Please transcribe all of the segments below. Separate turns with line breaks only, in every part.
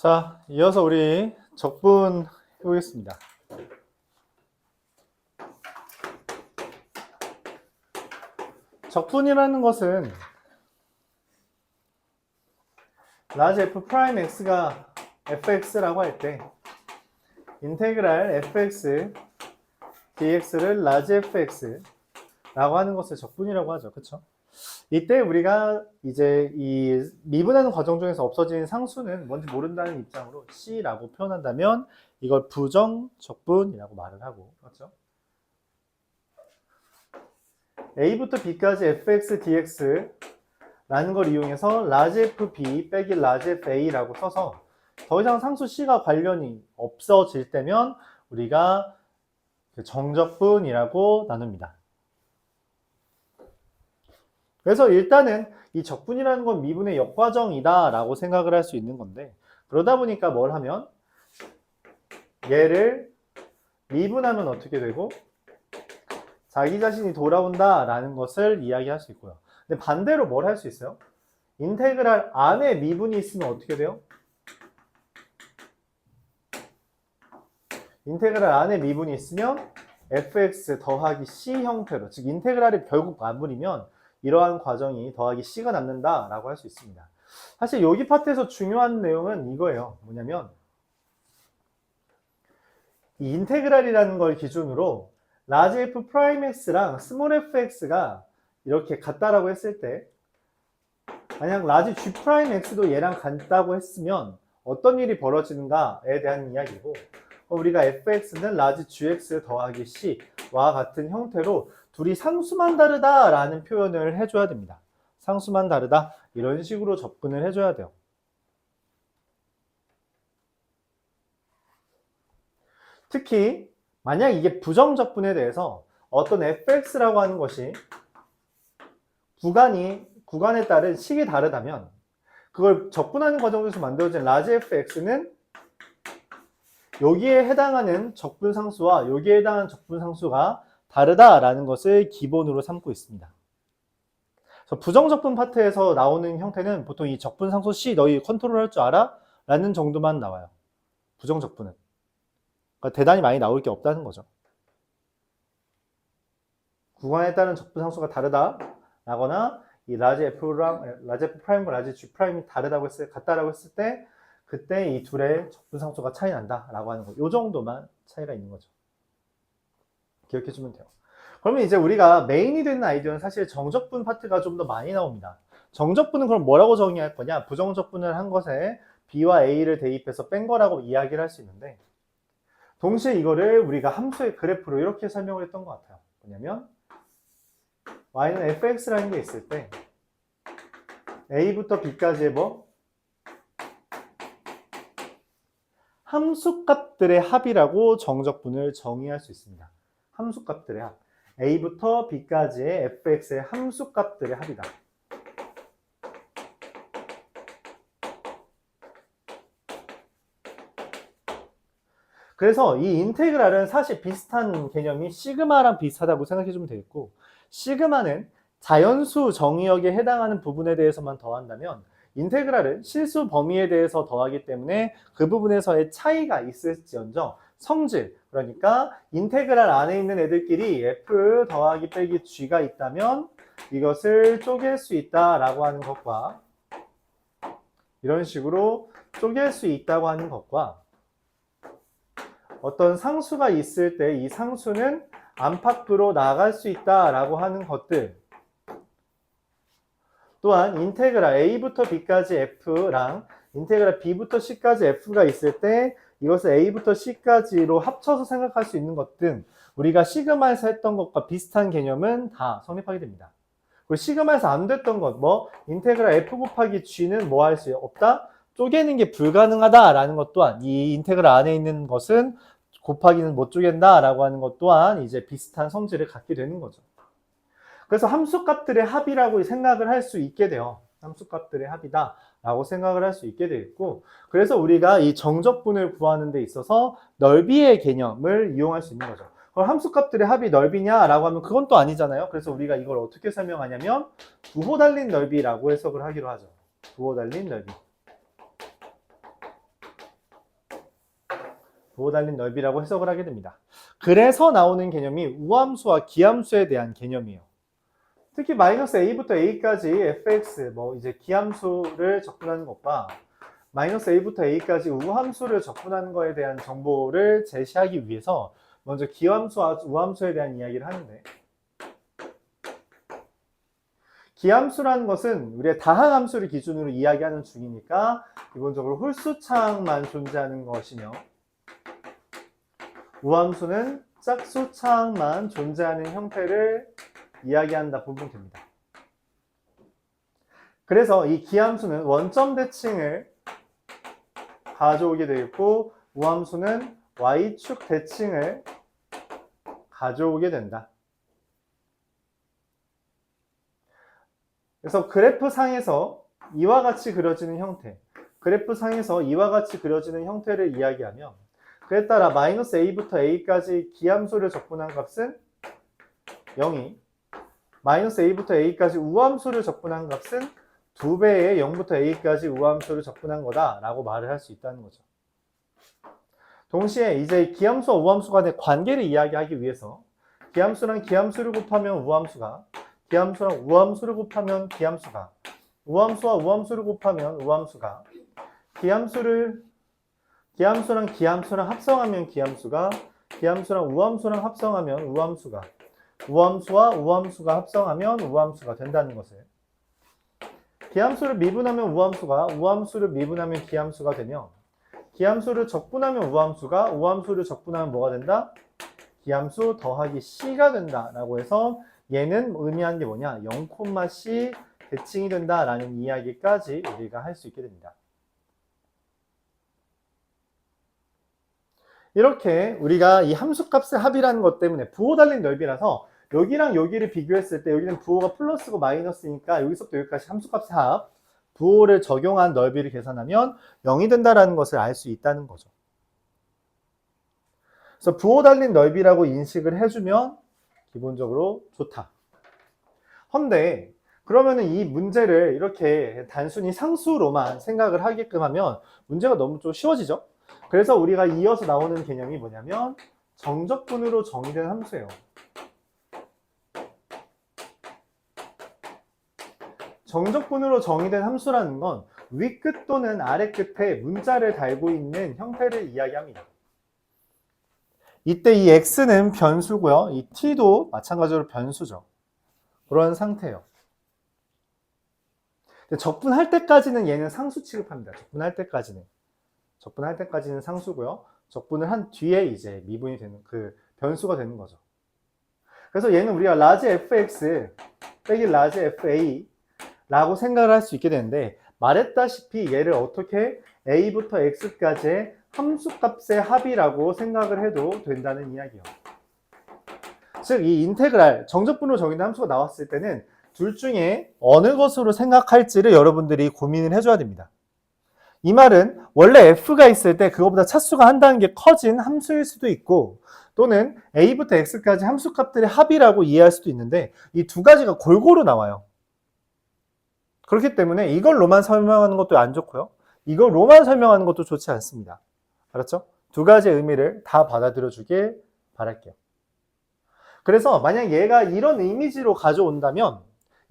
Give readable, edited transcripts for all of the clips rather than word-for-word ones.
자, 이어서 우리 적분 해보겠습니다. 적분이라는 것은 라지 f 프라임 x가 fx라고 할 때 인테그랄 fx dx를 라지 fx라고 하는 것을 적분이라고 하죠. 그쵸? 이때 우리가 이제 이 미분하는 과정 중에서 없어진 상수는 뭔지 모른다는 입장으로 C라고 표현한다면 이걸 부정 적분이라고 말을 하고, 그렇죠? A부터 B까지 fx dx라는 걸 이용해서 라지 fb 빼기 라지 fa라고 써서 더 이상 상수 C가 관련이 없어질 때면 우리가 정적분이라고 나눕니다. 그래서 일단은 이 적분이라는 건 미분의 역과정이다 라고 생각을 할 수 있는 건데, 그러다 보니까 뭘 하면 얘를 미분하면 어떻게 되고 자기 자신이 돌아온다 라는 것을 이야기할 수 있고요. 근데 반대로 뭘 할 수 있어요? 인테그랄 안에 미분이 있으면 어떻게 돼요? 인테그랄 안에 미분이 있으면 fx 더하기 c 형태로, 즉 인테그랄이 결국 마무리면 이러한 과정이 더하기 c가 남는다 라고 할 수 있습니다. 사실 여기 파트에서 중요한 내용은 이거예요. 뭐냐면 이 인테그랄이라는 걸 기준으로 라지 f 프라임 x랑 스몰 fx가 이렇게 같다라고 했을 때, 만약 라지 g 프라임 x도 얘랑 같다고 했으면 어떤 일이 벌어지는가에 대한 이야기고, 우리가 fx는 라지 gx 더하기 c와 같은 형태로 둘이 상수만 다르다 라는 표현을 해줘야 됩니다. 상수만 다르다, 이런 식으로 접근을 해줘야 돼요. 특히 만약 이게 부정적분에 대해서 어떤 fx라고 하는 것이 구간에 따른 식이 다르다면 그걸 적분하는 과정에서 만들어진 라지 fx는 여기에 해당하는 적분상수와 여기에 해당하는 적분상수가 다르다라는 것을 기본으로 삼고 있습니다. 그래서 부정적분 파트에서 나오는 형태는 보통 이 적분상수 C 너희 컨트롤할 줄 알아? 라는 정도만 나와요. 부정적분은. 그러니까 대단히 많이 나올 게 없다는 거죠. 구간에 따른 적분상수가 다르다 라거나 이 라지 F랑 라지 F 프라임과 라지 G 프라임이 같다라고 했을 때 그때 이 둘의 적분상수가 차이 난다 라고 하는 거, 요 정도만 차이가 있는 거죠. 기억해 주면 돼요. 그러면 이제 우리가 메인이 되는 아이디어는 사실 정적분 파트가 좀 더 많이 나옵니다. 정적분은 그럼 뭐라고 정의할 거냐? 부정적분을 한 것에 B와 A를 대입해서 뺀 거라고 이야기를 할 수 있는데, 동시에 이거를 우리가 함수의 그래프로 이렇게 설명을 했던 것 같아요. 뭐냐면 y는 fx라는 게 있을 때 a부터 b까지의 뭐 함수값들의 합이라고 정적분을 정의할 수 있습니다. 함수값들의 합. a부터 b까지의 fx의 함수값들의 합이다. 그래서 이 인테그랄은 사실 비슷한 개념이 시그마랑 비슷하다고 생각해 주면 되겠고, 시그마는 자연수 정의역에 해당하는 부분에 대해서만 더한다면 인테그랄은 실수 범위에 대해서 더하기 때문에 그 부분에서의 차이가 있을지언정 성질, 그러니까 인테그랄 안에 있는 애들끼리 f 더하기 빼기 g가 있다면 이것을 쪼갤 수 있다라고 하는 것과, 이런 식으로 쪼갤 수 있다고 하는 것과, 어떤 상수가 있을 때 이 상수는 안팎으로 나갈 수 있다라고 하는 것들, 또한 인테그랄 a부터 b까지 f랑 인테그랄 b부터 c까지 f가 있을 때 이것을 a부터 c까지로 합쳐서 생각할 수 있는 것 등 우리가 시그마에서 했던 것과 비슷한 개념은 다 성립하게 됩니다. 그리고 시그마에서 안 됐던 것, 뭐 인테그랄 f 곱하기 g는 뭐 할 수 없다? 쪼개는 게 불가능하다라는 것 또한, 이 인테그랄 안에 있는 것은 곱하기는 못 쪼갠다라고 하는 것 또한 이제 비슷한 성질을 갖게 되는 거죠. 그래서 함수값들의 합이라고 생각을 할 수 있게 돼요. 함수값들의 합이다 라고 생각을 할 수 있게 되겠고, 그래서 우리가 이 정적분을 구하는 데 있어서 넓이의 개념을 이용할 수 있는 거죠. 그럼 함수값들의 합이 넓이냐라고 하면 그건 또 아니잖아요. 그래서 우리가 이걸 어떻게 설명하냐면 부호 달린 넓이라고 해석을 하기로 하죠. 부호 달린 넓이. 부호 달린 넓이라고 해석을 하게 됩니다. 그래서 나오는 개념이 우함수와 기함수에 대한 개념이에요. 특히 마이너스 a부터 a까지 fx, 이제 기함수를 접근하는 것과 마이너스 a부터 a까지 우함수를 접근하는 것에 대한 정보를 제시하기 위해서 먼저 기함수와 우함수에 대한 이야기를 하는데, 기함수라는 것은 우리의 다항함수를 기준으로 이야기하는 중이니까 기본적으로 홀수차항만 존재하는 것이며, 우함수는 짝수차항만 존재하는 형태를 이야기한다 보면 됩니다. 그래서 이 기함수는 원점 대칭을 가져오게 되겠고, 우함수는 y축 대칭을 가져오게 된다. 그래서 그래프상에서 이와 같이 그려지는 형태, 그래프상에서 이와 같이 그려지는 형태를 이야기하면, 그에 따라 마이너스 a부터 a까지 기함수를 접근한 값은 0이, 마이너스 a부터 a까지 우함수를 접근한 값은 2배의 0부터 a까지 우함수를 접근한 거다라고 말을 할 수 있다는 거죠. 동시에 이제 기함수와 우함수 간의 관계를 이야기하기 위해서 기함수랑 기함수를 곱하면 우함수가, 기함수랑 우함수를 곱하면 기함수가, 우함수와 우함수를 곱하면 우함수가, 기함수랑 기함수랑 합성하면 기함수가, 기함수랑 우함수랑 합성하면 우함수가, 우함수와 우함수가 합성하면 우함수가 된다는 것을, 기함수를 미분하면 우함수가, 우함수를 미분하면 기함수가 되며, 기함수를 적분하면 우함수가, 우함수를 적분하면 뭐가 된다? 기함수 더하기 c가 된다라고 해서 얘는 의미하는 게 뭐냐? 0,c 대칭이 된다라는 이야기까지 우리가 할 수 있게 됩니다. 이렇게 우리가 이 함수값의 합이라는 것 때문에 부호 달린 넓이라서 여기랑 여기를 비교했을 때 여기는 부호가 플러스고 마이너스니까 여기서부터 여기까지 함수값의 합, 부호를 적용한 넓이를 계산하면 0이 된다는 것을 알 수 있다는 거죠. 그래서 부호 달린 넓이라고 인식을 해주면 기본적으로 좋다. 헌데 그러면은 이 문제를 이렇게 단순히 상수로만 생각을 하게끔 하면 문제가 너무 좀 쉬워지죠? 그래서 우리가 이어서 나오는 개념이 뭐냐면 정적분으로 정의된 함수예요. 정적분으로 정의된 함수라는 건 위끝 또는 아래끝에 문자를 달고 있는 형태를 이야기합니다. 이때 이 x는 변수고요. 이 t도 마찬가지로 변수죠. 그런 상태예요. 적분할 때까지는 얘는 상수 취급합니다. 적분할 때까지는 상수고요. 적분을 한 뒤에 이제 미분이 되는 그 변수가 되는 거죠. 그래서 얘는 우리가 라지 fx 빼기 라지 fa 라고 생각을 할 수 있게 되는데, 말했다시피 얘를 어떻게 a부터 x까지의 함수값의 합이라고 생각을 해도 된다는 이야기예요. 즉 이 인테그랄, 정적분으로 정의된 함수가 나왔을 때는 둘 중에 어느 것으로 생각할지를 여러분들이 고민을 해줘야 됩니다. 이 말은 원래 f가 있을 때 그거보다 차수가 한 단계 커진 함수일 수도 있고, 또는 a부터 x까지 함수값들의 합이라고 이해할 수도 있는데, 이 두 가지가 골고루 나와요. 그렇기 때문에 이걸로만 설명하는 것도 안 좋고요, 이걸로만 설명하는 것도 좋지 않습니다. 알았죠? 두 가지의 의미를 다 받아들여 주길 바랄게요. 그래서 만약 얘가 이런 이미지로 가져온다면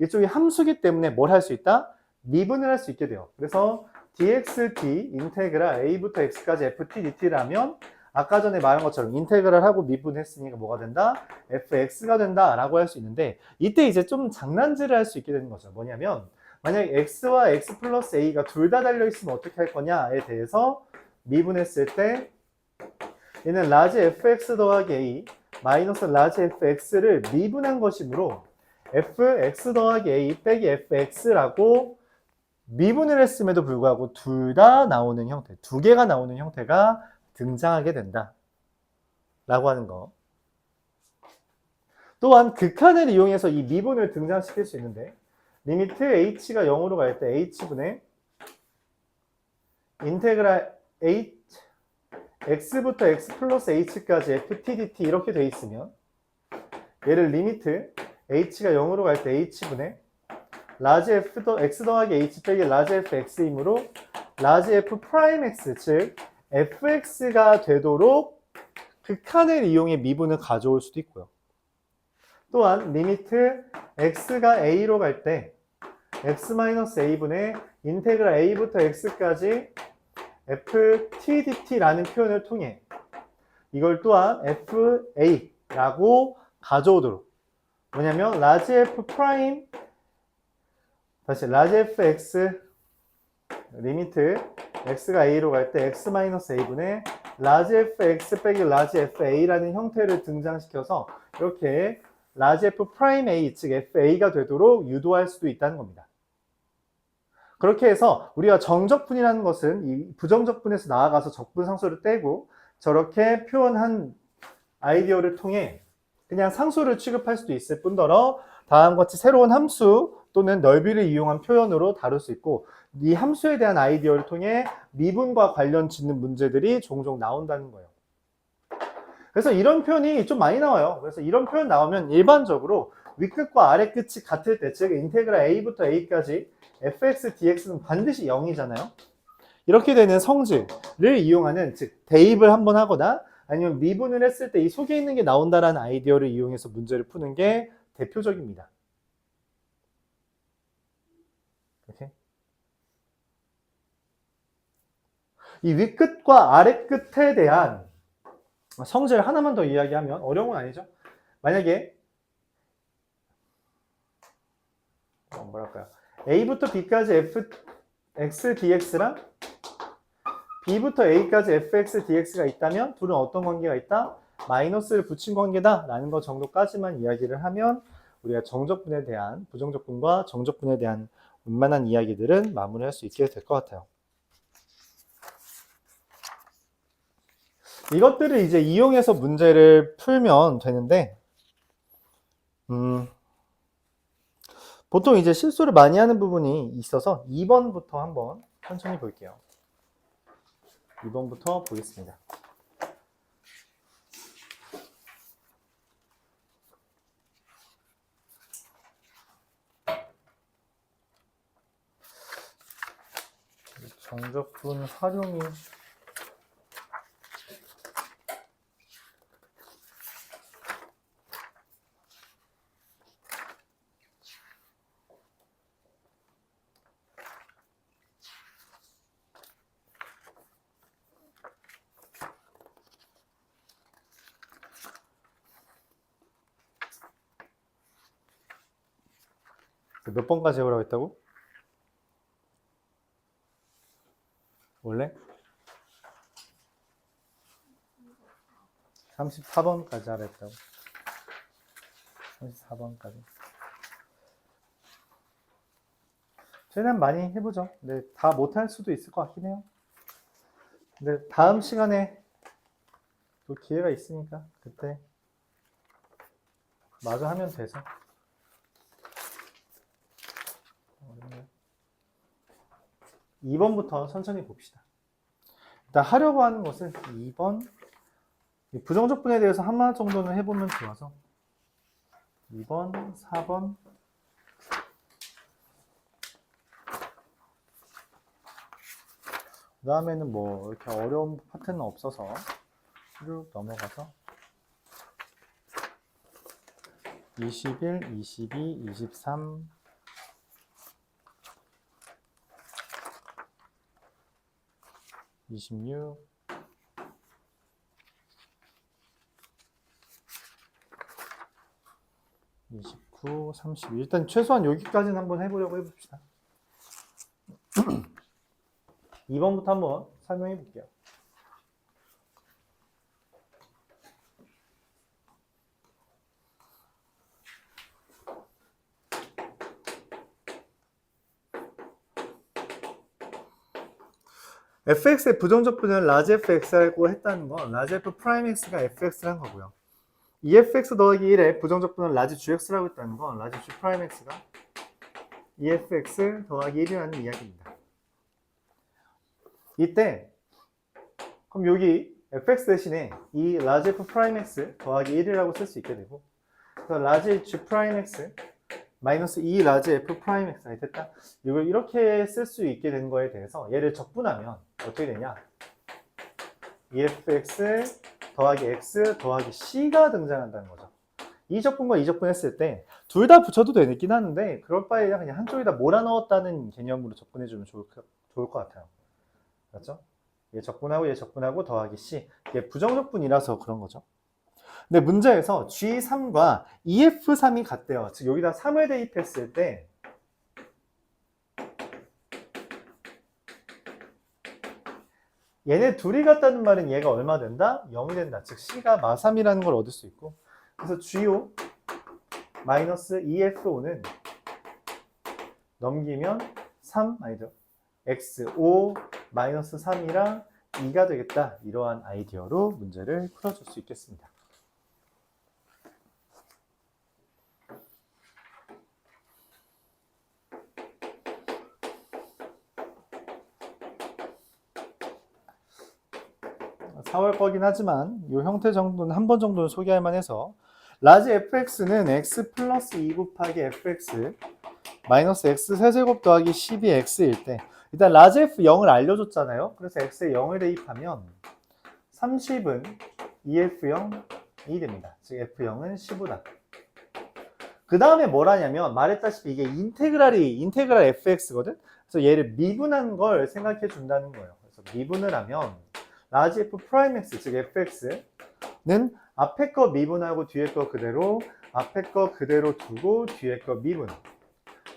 이쪽이 함수기 때문에 뭘 할 수 있다? 미분을 할 수 있게 돼요. 그래서 dx/d 인테그랄 a부터 x까지 ft dt라면 아까 전에 말한 것처럼 인테그랄 하고 미분했으니까 뭐가 된다? fx가 된다 라고 할 수 있는데, 이때 이제 좀 장난질을 할 수 있게 되는 거죠. 뭐냐면 만약 x와 x 플러스 a가 둘 다 달려있으면 어떻게 할 거냐에 대해서 미분했을 때 얘는 라지 fx 더하기 a 마이너스 라지 fx를 미분한 것이므로 fx 더하기 a 빼기 fx라고 미분을 했음에도 불구하고 둘 다 나오는 형태, 두 개가 나오는 형태가 등장하게 된다 라고 하는 거. 또한 극한을 이용해서 이 미분을 등장시킬 수 있는데, 리미트 h가 0으로 갈 때 h분의 인테그랄 x부터 x 플러스 h까지 ft dt 이렇게 돼 있으면 얘를 리미트 h가 0으로 갈 때 h분의 라지 x 더하기 h 빼기 라지 fx이므로 라지 f 프라임 x, 즉 fx가 되도록 극한을 이용해 미분을 가져올 수도 있고요. 또한 리미트 x가 a로 갈 때 x-a분의 인테그랄 a부터 x까지 ft dt라는 표현을 통해 이걸 또한 fa라고 가져오도록, 뭐냐면 라지 f 프라임, 다시 라지 fx 리미트 x가 a로 갈 때 x-a분의 라지 fx 빼기 라지 fa라는 형태를 등장시켜서 이렇게 라지 f 프라임 a, 즉 fa가 되도록 유도할 수도 있다는 겁니다. 그렇게 해서 우리가 정적분이라는 것은 이 부정적분에서 나아가서 적분 상수를 떼고 저렇게 표현한 아이디어를 통해 그냥 상수를 취급할 수도 있을 뿐더러 다음과 같이 새로운 함수 또는 넓이를 이용한 표현으로 다룰 수 있고, 이 함수에 대한 아이디어를 통해 미분과 관련 짓는 문제들이 종종 나온다는 거예요. 그래서 이런 표현이 좀 많이 나와요. 그래서 이런 표현 나오면 일반적으로 윗끝과 아래끝이 같을 때, 즉 인테그랄 a부터 a까지 fx dx는 반드시 0이잖아요. 이렇게 되는 성질을 이용하는, 즉 대입을 한번 하거나 아니면 미분을 했을 때 이 속에 있는 게 나온다라는 아이디어를 이용해서 문제를 푸는 게 대표적입니다. 이렇게. 이 윗끝과 아래끝에 대한 성질 하나만 더 이야기하면, 어려운 건 아니죠. 만약에 뭐랄까요, a부터 b까지 fx dx랑 b부터 a까지 fx dx가 있다면 둘은 어떤 관계가 있다? 마이너스를 붙인 관계다 라는 것 정도까지만 이야기를 하면 우리가 정적분에 대한, 부정적분과 정적분에 대한 웬만한 이야기들은 마무리할 수 있게 될 것 같아요. 이것들을 이제 이용해서 문제를 풀면 되는데, 보통 이제 실수를 많이 하는 부분이 있어서 2번부터 한번 천천히 볼게요. 2번부터 보겠습니다. 정적분 활용이 몇 번까지 해오라고 했다고? 원래? 34번까지 하라 했다고. 34번까지. 최대한 많이 해보죠. 근데 다 못할 수도 있을 것 같긴 해요. 근데 다음 시간에 또 기회가 있으니까 그때 마저 하면 돼서. 2번부터 천천히 봅시다. 일단 하려고 하는 것은 2번, 부정적분에 대해서 한마디 정도는 해보면 좋아서 2번, 4번, 그 다음에는 뭐 이렇게 어려운 파트는 없어서 쭉 넘어가서 21, 22, 23, 26, 29, 32. 일단 최소한 여기까지는 한번 해보려고 해봅시다. 2번부터 한번 설명해 볼게요. fx의 부정적분을 라지 fx라고 했다는 건 라지 f 프라임 x가 fx라는 거고요. efx 더하기 1의 부정적분을 라지 gx라고 했다는 건 라지 g 프라임 x가 efx 더하기 1이라는 이야기입니다. 이때 그럼 여기 fx 대신에 이 라지 f 프라임 x 더하기 1이라고 쓸 수 있게 되고, 그래서 라지 g 프라임 x 마이너스 2 라지 f 프라임 x가 됐다. 이걸 이렇게 쓸 수 있게 된 거에 대해서 얘를 적분하면 어떻게 되냐? EFX 더하기 X 더하기 C가 등장한다는 거죠. 이 적분과 이 적분 했을 때 둘 다 붙여도 되긴 하는데 그럴 바에 그냥 한쪽에다 몰아넣었다는 개념으로 접근해주면 좋을 것 같아요. 맞죠? 얘 적분하고 더하기 C. 이게 부정적분이라서 그런 거죠. 근데 문제에서 G3과 EF3이 같대요. 즉 여기다 3을 대입했을 때 얘네 둘이 같다는 말은 얘가 얼마 된다? 0이 된다. 즉 C가 마3이라는 걸 얻을 수 있고 그래서 GO 마이너스 EF5는 넘기면 3, 아니죠. XO 마이너스 3이랑 2가 되겠다. 이러한 아이디어로 문제를 풀어줄 수 있겠습니다. (4월) 거긴 하지만 이 형태 정도는 한 번 정도는 소개할 만해서 라지 fx는 x 플러스 2 곱하기 fx 마이너스 x 세제곱 더하기 12x일 때 일단 라지 f 0을 알려줬잖아요. 그래서 x에 0을 대입하면 30은 2f0이 됩니다. 즉 f0은 15다. 그 다음에 뭘 하냐면 말했다시피 이게 인테그랄 fx거든. 그래서 얘를 미분한 걸 생각해 준다는 거예요. 그래서 미분을 하면 라지 f 프라임 x 즉 fx는 앞에 거 미분하고 뒤에 거 그대로 앞에 거 그대로 두고 뒤에 거 미분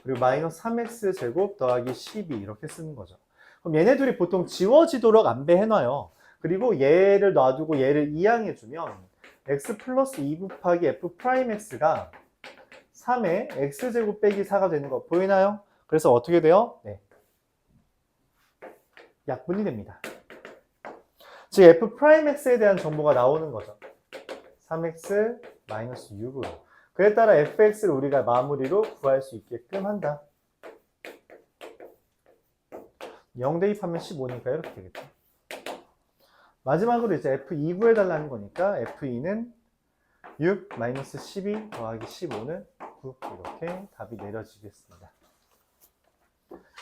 그리고 마이너스 3x 제곱 더하기 12 이렇게 쓰는 거죠. 그럼 얘네들이 보통 지워지도록 안배해놔요. 그리고 얘를 놔두고 얘를 이항해주면 x 플러스 2 곱하기 f 프라임 x가 3의 x제곱 빼기 4가 되는 거 보이나요? 그래서 어떻게 돼요? 네. 약분이 됩니다. 즉 f 프라임 x에 대한 정보가 나오는 거죠. 3x 마이너스 6으로. 그에 따라 fx를 우리가 마무리로 구할 수 있게끔 한다. 0 대입하면 15니까 이렇게 되겠죠. 마지막으로 이제 f2 구해달라는 거니까 f2는 6 마이너스 12 더하기 15는 9 이렇게 답이 내려지겠습니다.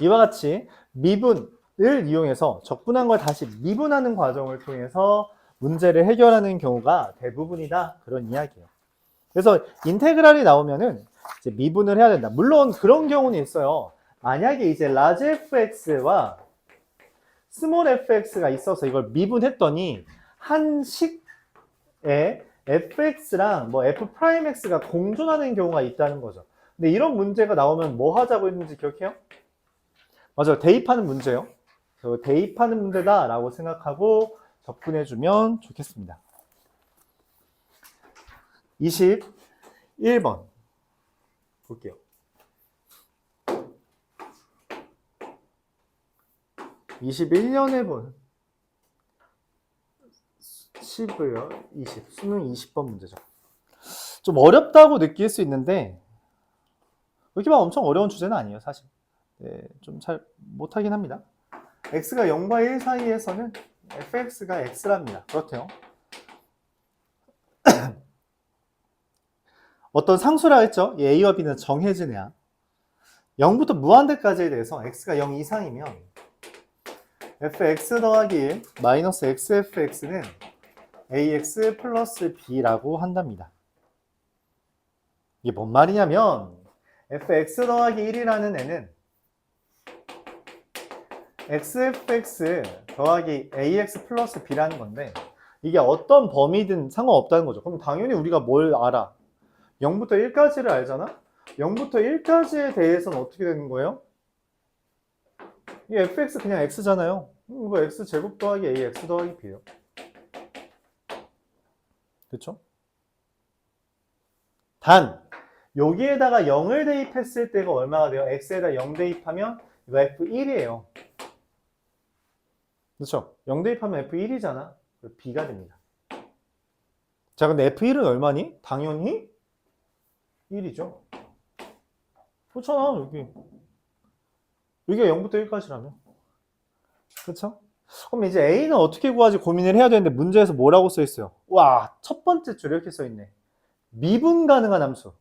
이와 같이 미분을 이용해서 적분한 걸 다시 미분하는 과정을 통해서 문제를 해결하는 경우가 대부분이다. 그런 이야기예요. 그래서 인테그랄이 나오면은 이제 미분을 해야 된다. 물론 그런 경우는 있어요. 만약에 이제 라지 fx와 스몰 fx가 있어서 이걸 미분했더니 한 식에 fx랑 뭐 f 프라임 x가 공존하는 경우가 있다는 거죠. 근데 이런 문제가 나오면 뭐 하자고 했는지 기억해요? 맞아요. 대입하는 문제요. 그래서 대입하는 문제다라고 생각하고 접근해주면 좋겠습니다. 21번 볼게요. 21년에 본 10이요. 20. 수능 20번 문제죠. 좀 어렵다고 느낄 수 있는데 이렇게 막 엄청 어려운 주제는 아니에요, 사실. 네, 좀 잘 못하긴 합니다. x가 0과 1 사이에서는 fx가 x랍니다. 그렇대요. 어떤 상수라 했죠? a와 b는 정해진 애야. 0부터 무한대까지에 대해서 x가 0 이상이면 fx 더하기 1 마이너스 xfx는 ax 플러스 b라고 한답니다. 이게 뭔 말이냐면 fx 더하기 1이라는 애는 xfx 더하기 ax 플러스 b라는 건데 이게 어떤 범위든 상관없다는 거죠. 그럼 당연히 우리가 뭘 알아? 0부터 1까지를 알잖아? 0부터 1까지에 대해서는 어떻게 되는 거예요? 이 fx 그냥 x잖아요. 이거 x제곱 더하기 ax 더하기 b예요. 그렇죠? 단 여기에다가 0을 대입했을 때가 얼마가 돼요? x에다 0 대입하면 이거 f1이에요. 그렇죠? 0 대입하면 f1이잖아. b가 됩니다. 자, 근데 f1은 얼마니? 당연히 1이죠. 그렇잖아, 여기. 여기가 0부터 1까지라면. 그렇죠? 그럼 이제 a는 어떻게 구하지 고민을 해야 되는데 문제에서 뭐라고 써 있어요? 와, 첫 번째 줄 이렇게 써 있네. 미분 가능한 함수.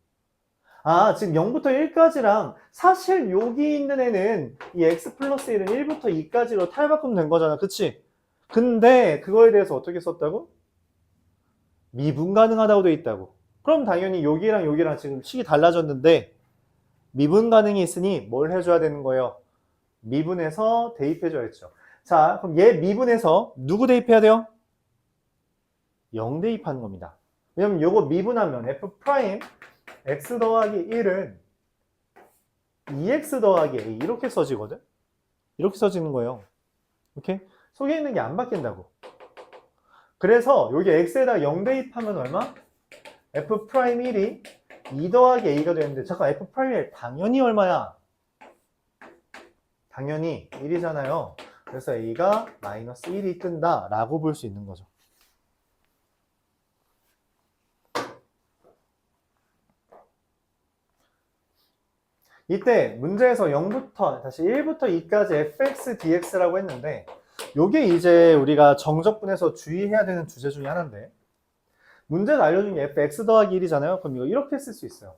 아, 지금 0부터 1까지랑 사실 여기 있는 애는 이 x 플러스 1은 1부터 2까지로 탈바꿈 된 거잖아. 그치? 근데 그거에 대해서 어떻게 썼다고? 미분 가능하다고 돼 있다고. 그럼 당연히 여기랑 여기랑 지금 식이 달라졌는데 미분 가능이 있으니 뭘 해줘야 되는 거예요? 미분해서 대입해줘야 했죠. 자, 그럼 얘 미분해서 누구 대입해야 돼요? 0 대입하는 겁니다. 왜냐면 요거 미분하면 f 프라임 x 더하기 1은 2x 더하기 a 이렇게 써지거든? 이렇게 써지는 거예요. 오케이? 속에 있는 게 안 바뀐다고. 그래서 여기 x에다 0 대입하면 얼마? f 프라임 1이 2 더하기 a가 되는데 잠깐 f 프라임 1 당연히 얼마야? 당연히 1이잖아요. 그래서 a가 마이너스 1이 뜬다 라고 볼 수 있는 거죠. 이때 문제에서 0부터 다시 1부터 2까지 fx dx라고 했는데 요게 이제 우리가 정적분에서 주의해야 되는 주제 중에 하나인데 문제는 알려준 게 fx 더하기 1이잖아요. 그럼 이거 이렇게 쓸 수 있어요.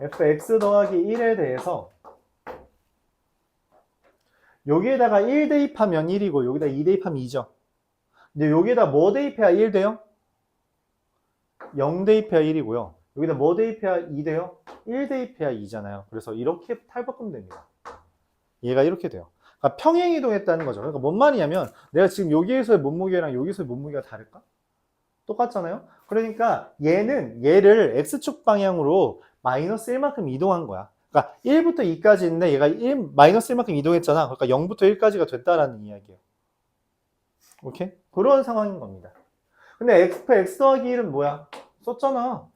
fx 더하기 1에 대해서 여기에다가 1 대입하면 1이고 여기다 2 대입하면 2죠. 근데 여기에다 뭐 대입해야 1 돼요? 0 대입해야 1이고요. 여기다 뭐 대입해야 2 돼요? 1 대입해야 2잖아요. 그래서 이렇게 탈바꾸면 됩니다. 얘가 이렇게 돼요. 그러니까 평행이동했다는 거죠. 그러니까 뭔 말이냐면 내가 지금 여기에서의 몸무게랑 여기서의 몸무게가 다를까? 똑같잖아요. 그러니까 얘는 얘를 x축 방향으로 마이너스 1만큼 이동한 거야. 그러니까 1부터 2까지 있는데 얘가 마이너스 1만큼 이동했잖아. 그러니까 0부터 1까지가 됐다라는 이야기예요. 오케이? 그런 상황인 겁니다. 근데 x 더하기 1은 뭐야? 썼잖아.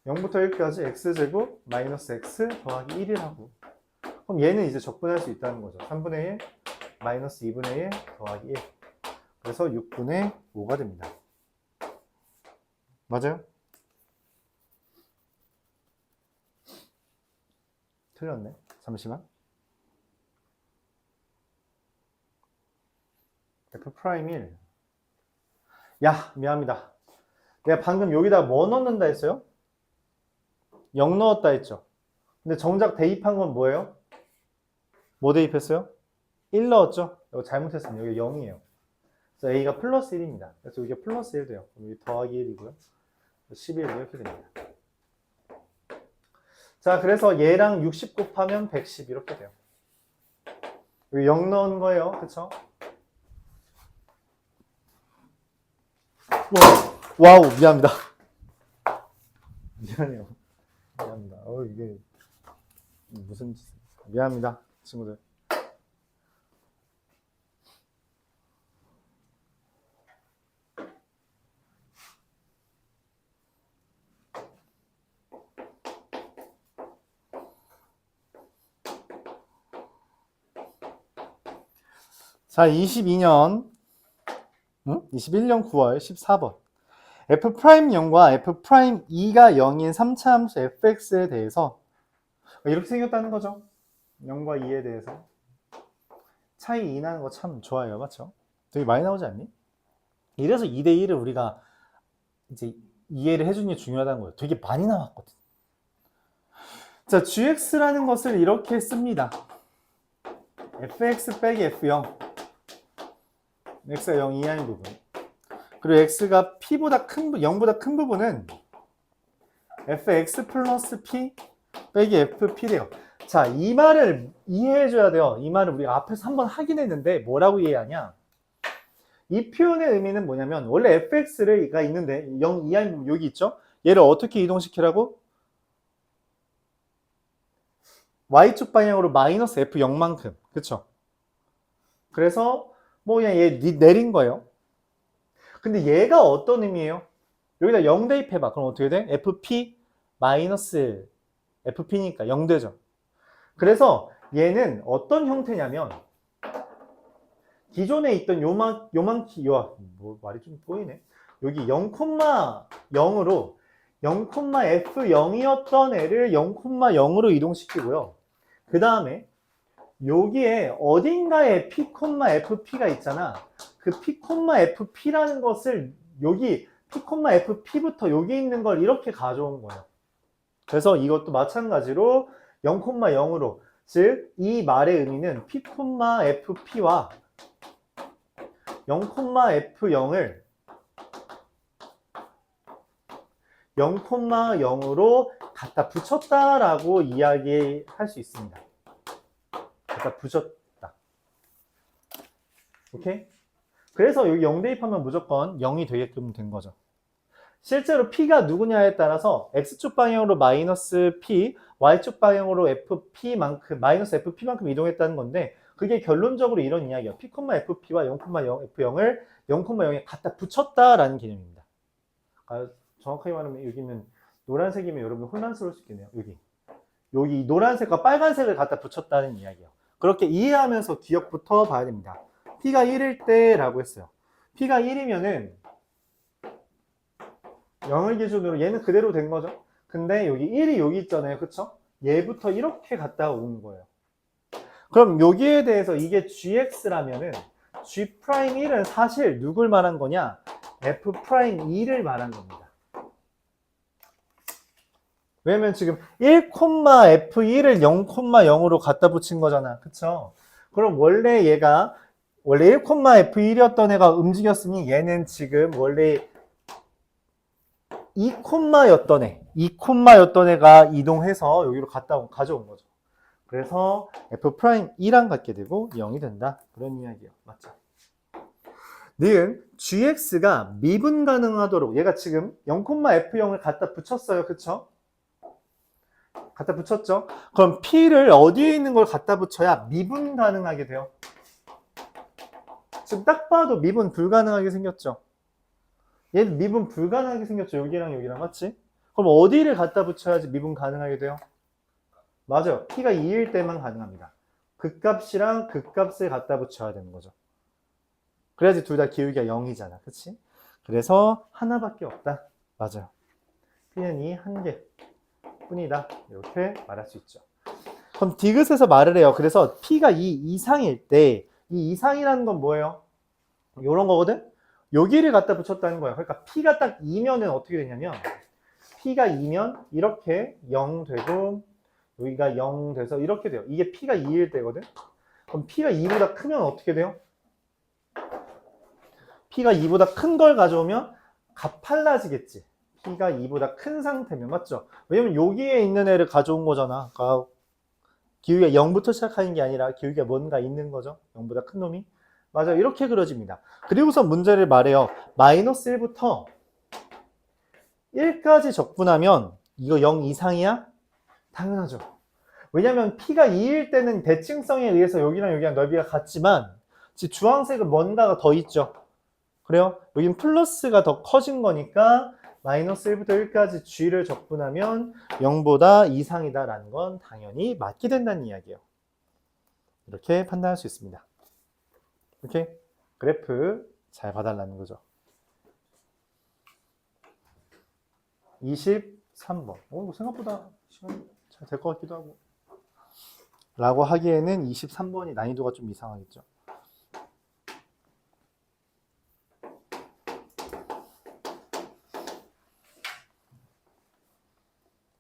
0부터 1까지 x제곱 마이너스 x 더하기 1이라고. 그럼 얘는 이제 적분할 수 있다는 거죠. 3분의 1 마이너스 2분의 1 더하기 1. 그래서 6분의 5가 됩니다. 맞아요? 틀렸네. 잠시만. f 프라임 1. 야, 미안합니다. 내가 방금 여기다 뭐 넣는다 했어요? 0 넣었다 했죠. 근데 정작 대입한 건 뭐예요? 뭐 대입했어요? 1 넣었죠? 이거 잘못했으면 여기 0이에요. 그래서 a가 플러스 1입니다. 그래서 여기가 플러스 1 돼요. 여기 더하기 1이고요. 11 이렇게 됩니다. 자, 그래서 얘랑 60 곱하면 110 이렇게 돼요. 여기 0 넣은 거예요. 그쵸? 와우, 미안합니다. 미안해요. 미안합니다. 이게 무슨 짓. 미안합니다, 친구들. 자, 21년 9월 14번. F'0과 F'2가 0인 3차 함수 fx에 대해서 이렇게 생겼다는 거죠. 0과 2에 대해서. 차이 2 나는 거 참 좋아요. 맞죠? 되게 많이 나오지 않니? 이래서 2대 1을 우리가 이제 이해를 해주는 게 중요하다는 거예요. 되게 많이 나왔거든. 자, gx라는 것을 이렇게 씁니다. fx 빼기 f0. x가 0 이하인 부분. 그리고 x가 p보다 큰, 0보다 큰 부분은 fx 플러스 p 빼기 fp래요. 자, 이 말을 이해해줘야 돼요. 이 말을 우리가 앞에서 한번 하긴 했는데 뭐라고 이해하냐? 이 표현의 의미는 뭐냐면 원래 fx가 있는데 0 이하인 부분 여기 있죠? 얘를 어떻게 이동시키라고? y축 방향으로 마이너스 f0만큼. 그쵸? 그래서 뭐 그냥 얘 내린 거예요. 근데 얘가 어떤 의미예요? 여기다 0 대입해봐. 그럼 어떻게 돼? fp 마이너스 fp니까 0 되죠. 그래서 얘는 어떤 형태냐면 기존에 있던 뭐 말이 좀 보이네. 여기 0,0으로 0,f0이었던 애를 0,0으로 이동시키고요. 그 다음에 여기에 어딘가에 p,fp가 있잖아. 그 p,fp라는 것을 여기 p,fp부터 여기 있는 걸 이렇게 가져온 거예요. 그래서 이것도 마찬가지로 0,0으로 즉 이 말의 의미는 p,fp와 0,f0을 0,0으로 갖다 붙였다라고 이야기할 수 있습니다. 갖다 붙였다. 오케이? 그래서 여기 0 대입하면 무조건 0이 되게끔 된 거죠. 실제로 P가 누구냐에 따라서 X축 방향으로 마이너스 P, Y축 방향으로 FP만큼, 마이너스 FP만큼 이동했다는 건데, 그게 결론적으로 이런 이야기예요. P, FP와 0,0F0을 0,0에 갖다 붙였다라는 개념입니다. 정확하게 말하면 여기는 노란색이면 여러분 혼란스러울 수 있겠네요. 여기 노란색과 빨간색을 갖다 붙였다는 이야기예요. 그렇게 이해하면서 기억부터 봐야 됩니다. P가 1일 때라고 했어요. P가 1이면은 0을 기준으로 얘는 그대로 된 거죠. 근데 여기 1이 여기 있잖아요. 그쵸? 얘부터 이렇게 갔다 오는 거예요. 그럼 여기에 대해서 이게 gx라면은 g'1은 사실 누굴 말한 거냐? f'2를 말한 겁니다. 왜냐면 지금 1,f1을 0,0으로 갖다 붙인 거잖아. 그쵸? 그럼 원래 얘가 원래 1,f1이었던 애가 움직였으니 얘는 지금 원래 2였던 애가 이동해서 여기로 가져온 거죠. 그래서 F'2랑 같게 되고 0이 된다. 그런 이야기예요. 맞죠? 니은 gx가 미분 가능하도록 얘가 지금 0,f0을 갖다 붙였어요. 그쵸? 갖다 붙였죠? 그럼 P를 어디에 있는 걸 갖다 붙여야 미분 가능하게 돼요? 지금 딱 봐도 미분 불가능하게 생겼죠? 얘는 미분 불가능하게 생겼죠. 여기랑 여기랑 맞지? 그럼 어디를 갖다 붙여야지 미분 가능하게 돼요? 맞아요. P가 2일 때만 가능합니다. 극값이랑 극값을 갖다 붙여야 되는 거죠. 그래야지 둘 다 기울기가 0이잖아. 그치? 그래서 하나밖에 없다. 맞아요. P는 이 한 개 뿐이다. 이렇게 말할 수 있죠. 그럼 디귿에서 말을 해요. 그래서 P가 2 이상일 때 이 이상이라는 건 뭐예요? 이런 거거든? 여기를 갖다 붙였다는 거예요. 그러니까 P가 딱 2면은 어떻게 되냐면 P가 2면 이렇게 0 되고 여기가 0 돼서 이렇게 돼요. 이게 P가 2일 때거든? 그럼 P가 2보다 크면 어떻게 돼요? P가 2보다 큰 걸 가져오면 값 달라지겠지. P가 2보다 큰 상태면 맞죠? 왜냐면 여기에 있는 애를 가져온 거잖아. 그러니까 기울기가 0부터 시작하는 게 아니라 기울기가 뭔가 있는 거죠. 0보다 큰 놈이. 맞아요. 이렇게 그려집니다. 그리고서 문제를 말해요. 마이너스 1부터 1까지 적분하면 이거 0 이상이야? 당연하죠. 왜냐면 P가 2일 때는 대칭성에 의해서 여기랑 여기랑 넓이가 같지만 지금 주황색은 뭔가가 더 있죠. 그래요? 여긴 플러스가 더 커진 거니까 마이너스 1부터 1까지 g를 적분하면 0보다 이상이다라는 건 당연히 맞게 된다는 이야기예요. 이렇게 판단할 수 있습니다. 이렇게 그래프 잘 봐달라는 거죠. 23번. 생각보다 시간 잘 될 것 같기도 하고. 라고 하기에는 23번이 난이도가 좀 이상하겠죠.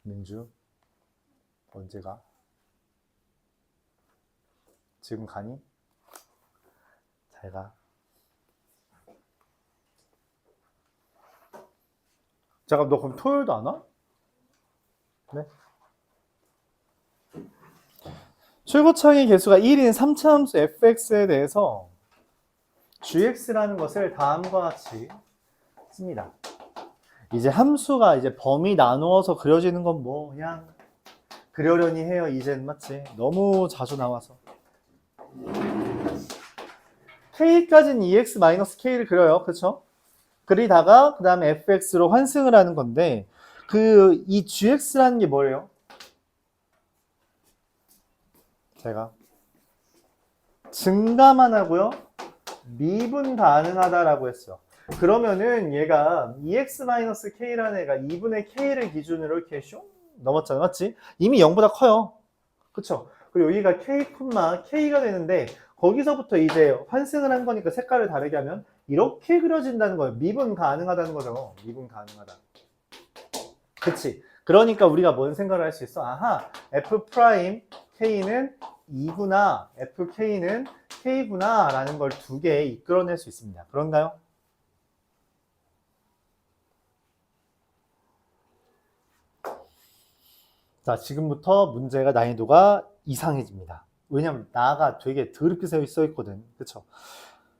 민주, 언제 가? 지금 가니? 잘 가. 잠깐, 너 그럼 토요일도 안 와? 네? 출구청의 개수가 1인 3차 함수 fx에 대해서 gx라는 것을 다음과 같이 씁니다. 이제 함수가 이제 범위 나누어서 그려지는 건 뭐 그냥 그려려니 해요. 이젠 맞지? 너무 자주 나와서 k까지는 ex-k를 그려요. 그쵸? 그리다가 그 다음에 fx로 환승을 하는 건데 이 gx라는 게 뭐예요? 제가 증가만 하고요. 미분 가능하다라고 했어요. 그러면은 얘가 ex-k라는 애가 2분의 k를 기준으로 이렇게 슝 넘었잖아. 맞지? 이미 0보다 커요. 그쵸? 그리고 여기가 k가 되는데 거기서부터 이제 환승을 한 거니까 색깔을 다르게 하면 이렇게 그려진다는 거예요. 미분 가능하다는 거죠. 미분 가능하다. 그치? 그러니까 우리가 뭔 생각을 할 수 있어? 아하, f'k는 2구나, fk는 k구나 라는 걸 두 개 이끌어낼 수 있습니다. 그런가요? 자, 지금부터 문제가 난이도가 이상해집니다. 왜냐면 나가 되게 더럽게 써 있거든. 그쵸?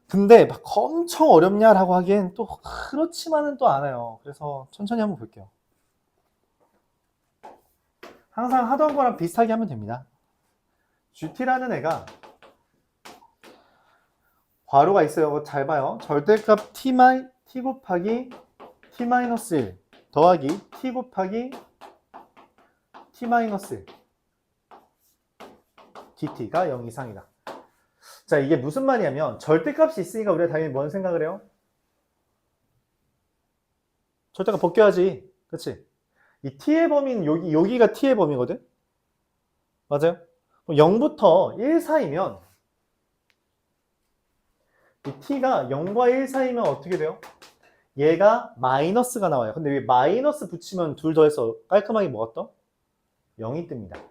근데 막 엄청 어렵냐라고 하기엔 또 그렇지만은 또 않아요. 그래서 천천히 한번 볼게요. 항상 하던 거랑 비슷하게 하면 됩니다. GT라는 애가 괄호가 있어요. 잘 봐요. 절대값 t 곱하기 t-1 더하기 t 곱하기 t-1 dt가 0 이상이다. 자, 이게 무슨 말이냐면 절대값이 있으니까 우리가 당연히 뭔 생각을 해요? 절대값 벗겨야지. 그치? 이 t의 범위는 여기가 t의 범위거든? 맞아요? 0부터 1 사이면 이 t가 0과 1 사이면 어떻게 돼요? 얘가 마이너스가 나와요. 근데 왜 마이너스 붙이면 둘 더해서 깔끔하게 뭐가 떠? 0이 뜹니다.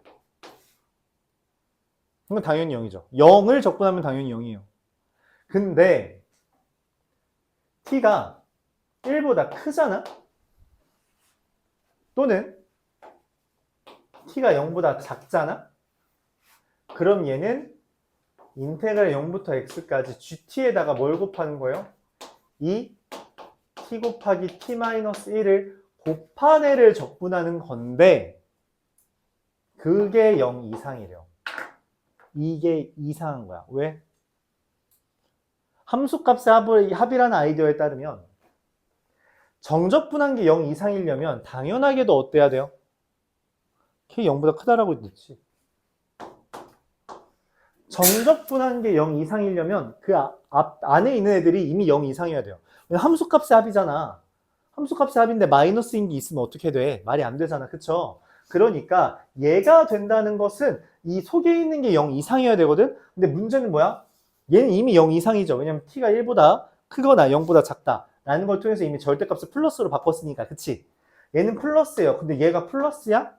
그건 당연히 0이죠. 0을 적분하면 당연히 0이에요. 근데 t가 1보다 크잖아? 또는 t가 0보다 작잖아? 그럼 얘는 인테그랄 0부터 x까지 gt에다가 뭘 곱하는 거예요? 이 t 곱하기 t-1을 곱한 애를 적분하는 건데 그게 0 이상이래요. 이게 이상한 거야. 왜? 함수값의 합이라는 아이디어에 따르면 정적분한 게 0 이상이려면 당연하게도 어때야 돼요? k 0보다 크다라고 넣지. 정적분한 게 0 이상이려면 그 안에 있는 애들이 이미 0 이상이어야 돼요. 함수값의 합이잖아. 함수값의 합인데 마이너스인 게 있으면 어떻게 돼? 말이 안 되잖아. 그쵸? 그러니까 얘가 된다는 것은 이 속에 있는 게 0 이상이어야 되거든? 근데 문제는 뭐야? 얘는 이미 0 이상이죠. 왜냐면 t가 1보다 크거나 0보다 작다 라는 걸 통해서 이미 절대값을 플러스로 바꿨으니까. 그치? 얘는 플러스예요. 근데 얘가 플러스야?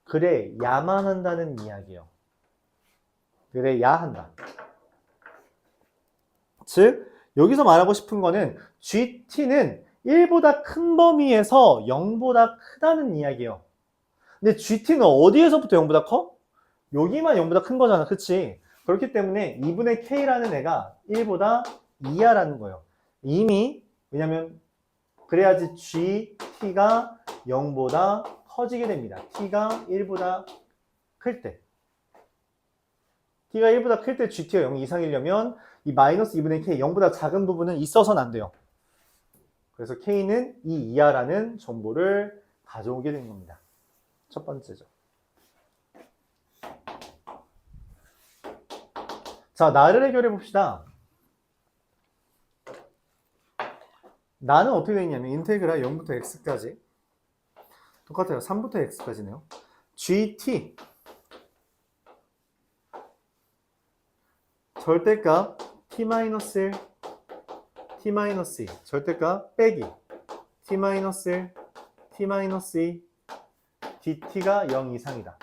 그래, 야만 한다는 이야기예요. 그래야 한다. 즉 여기서 말하고 싶은 거는 GT는 1보다 큰 범위에서 0보다 크다는 이야기예요. 근데 GT는 어디에서부터 0보다 커? 여기만 0보다 큰 거잖아. 그치? 그렇기 때문에 2분의 K라는 애가 1보다 이하라는 거예요. 이미 왜냐면 그래야지 GT가 0보다 커지게 됩니다. T가 1보다 클 때. t가 1보다 클 때 gt가 0 이상이려면 이 마이너스 2분의 k 0보다 작은 부분은 있어서는 안 돼요. 그래서 k는 이 이하라는 정보를 가져오게 된 겁니다. 첫 번째죠. 자, 나를 해결해 봅시다. 나는 어떻게 되어 있냐면 인테그랄 0부터 x까지 똑같아요. 3부터 x까지네요. gt 절대값 t-1 t-2 절대값 빼기 t-1 t-2 dt가 0 이상이다.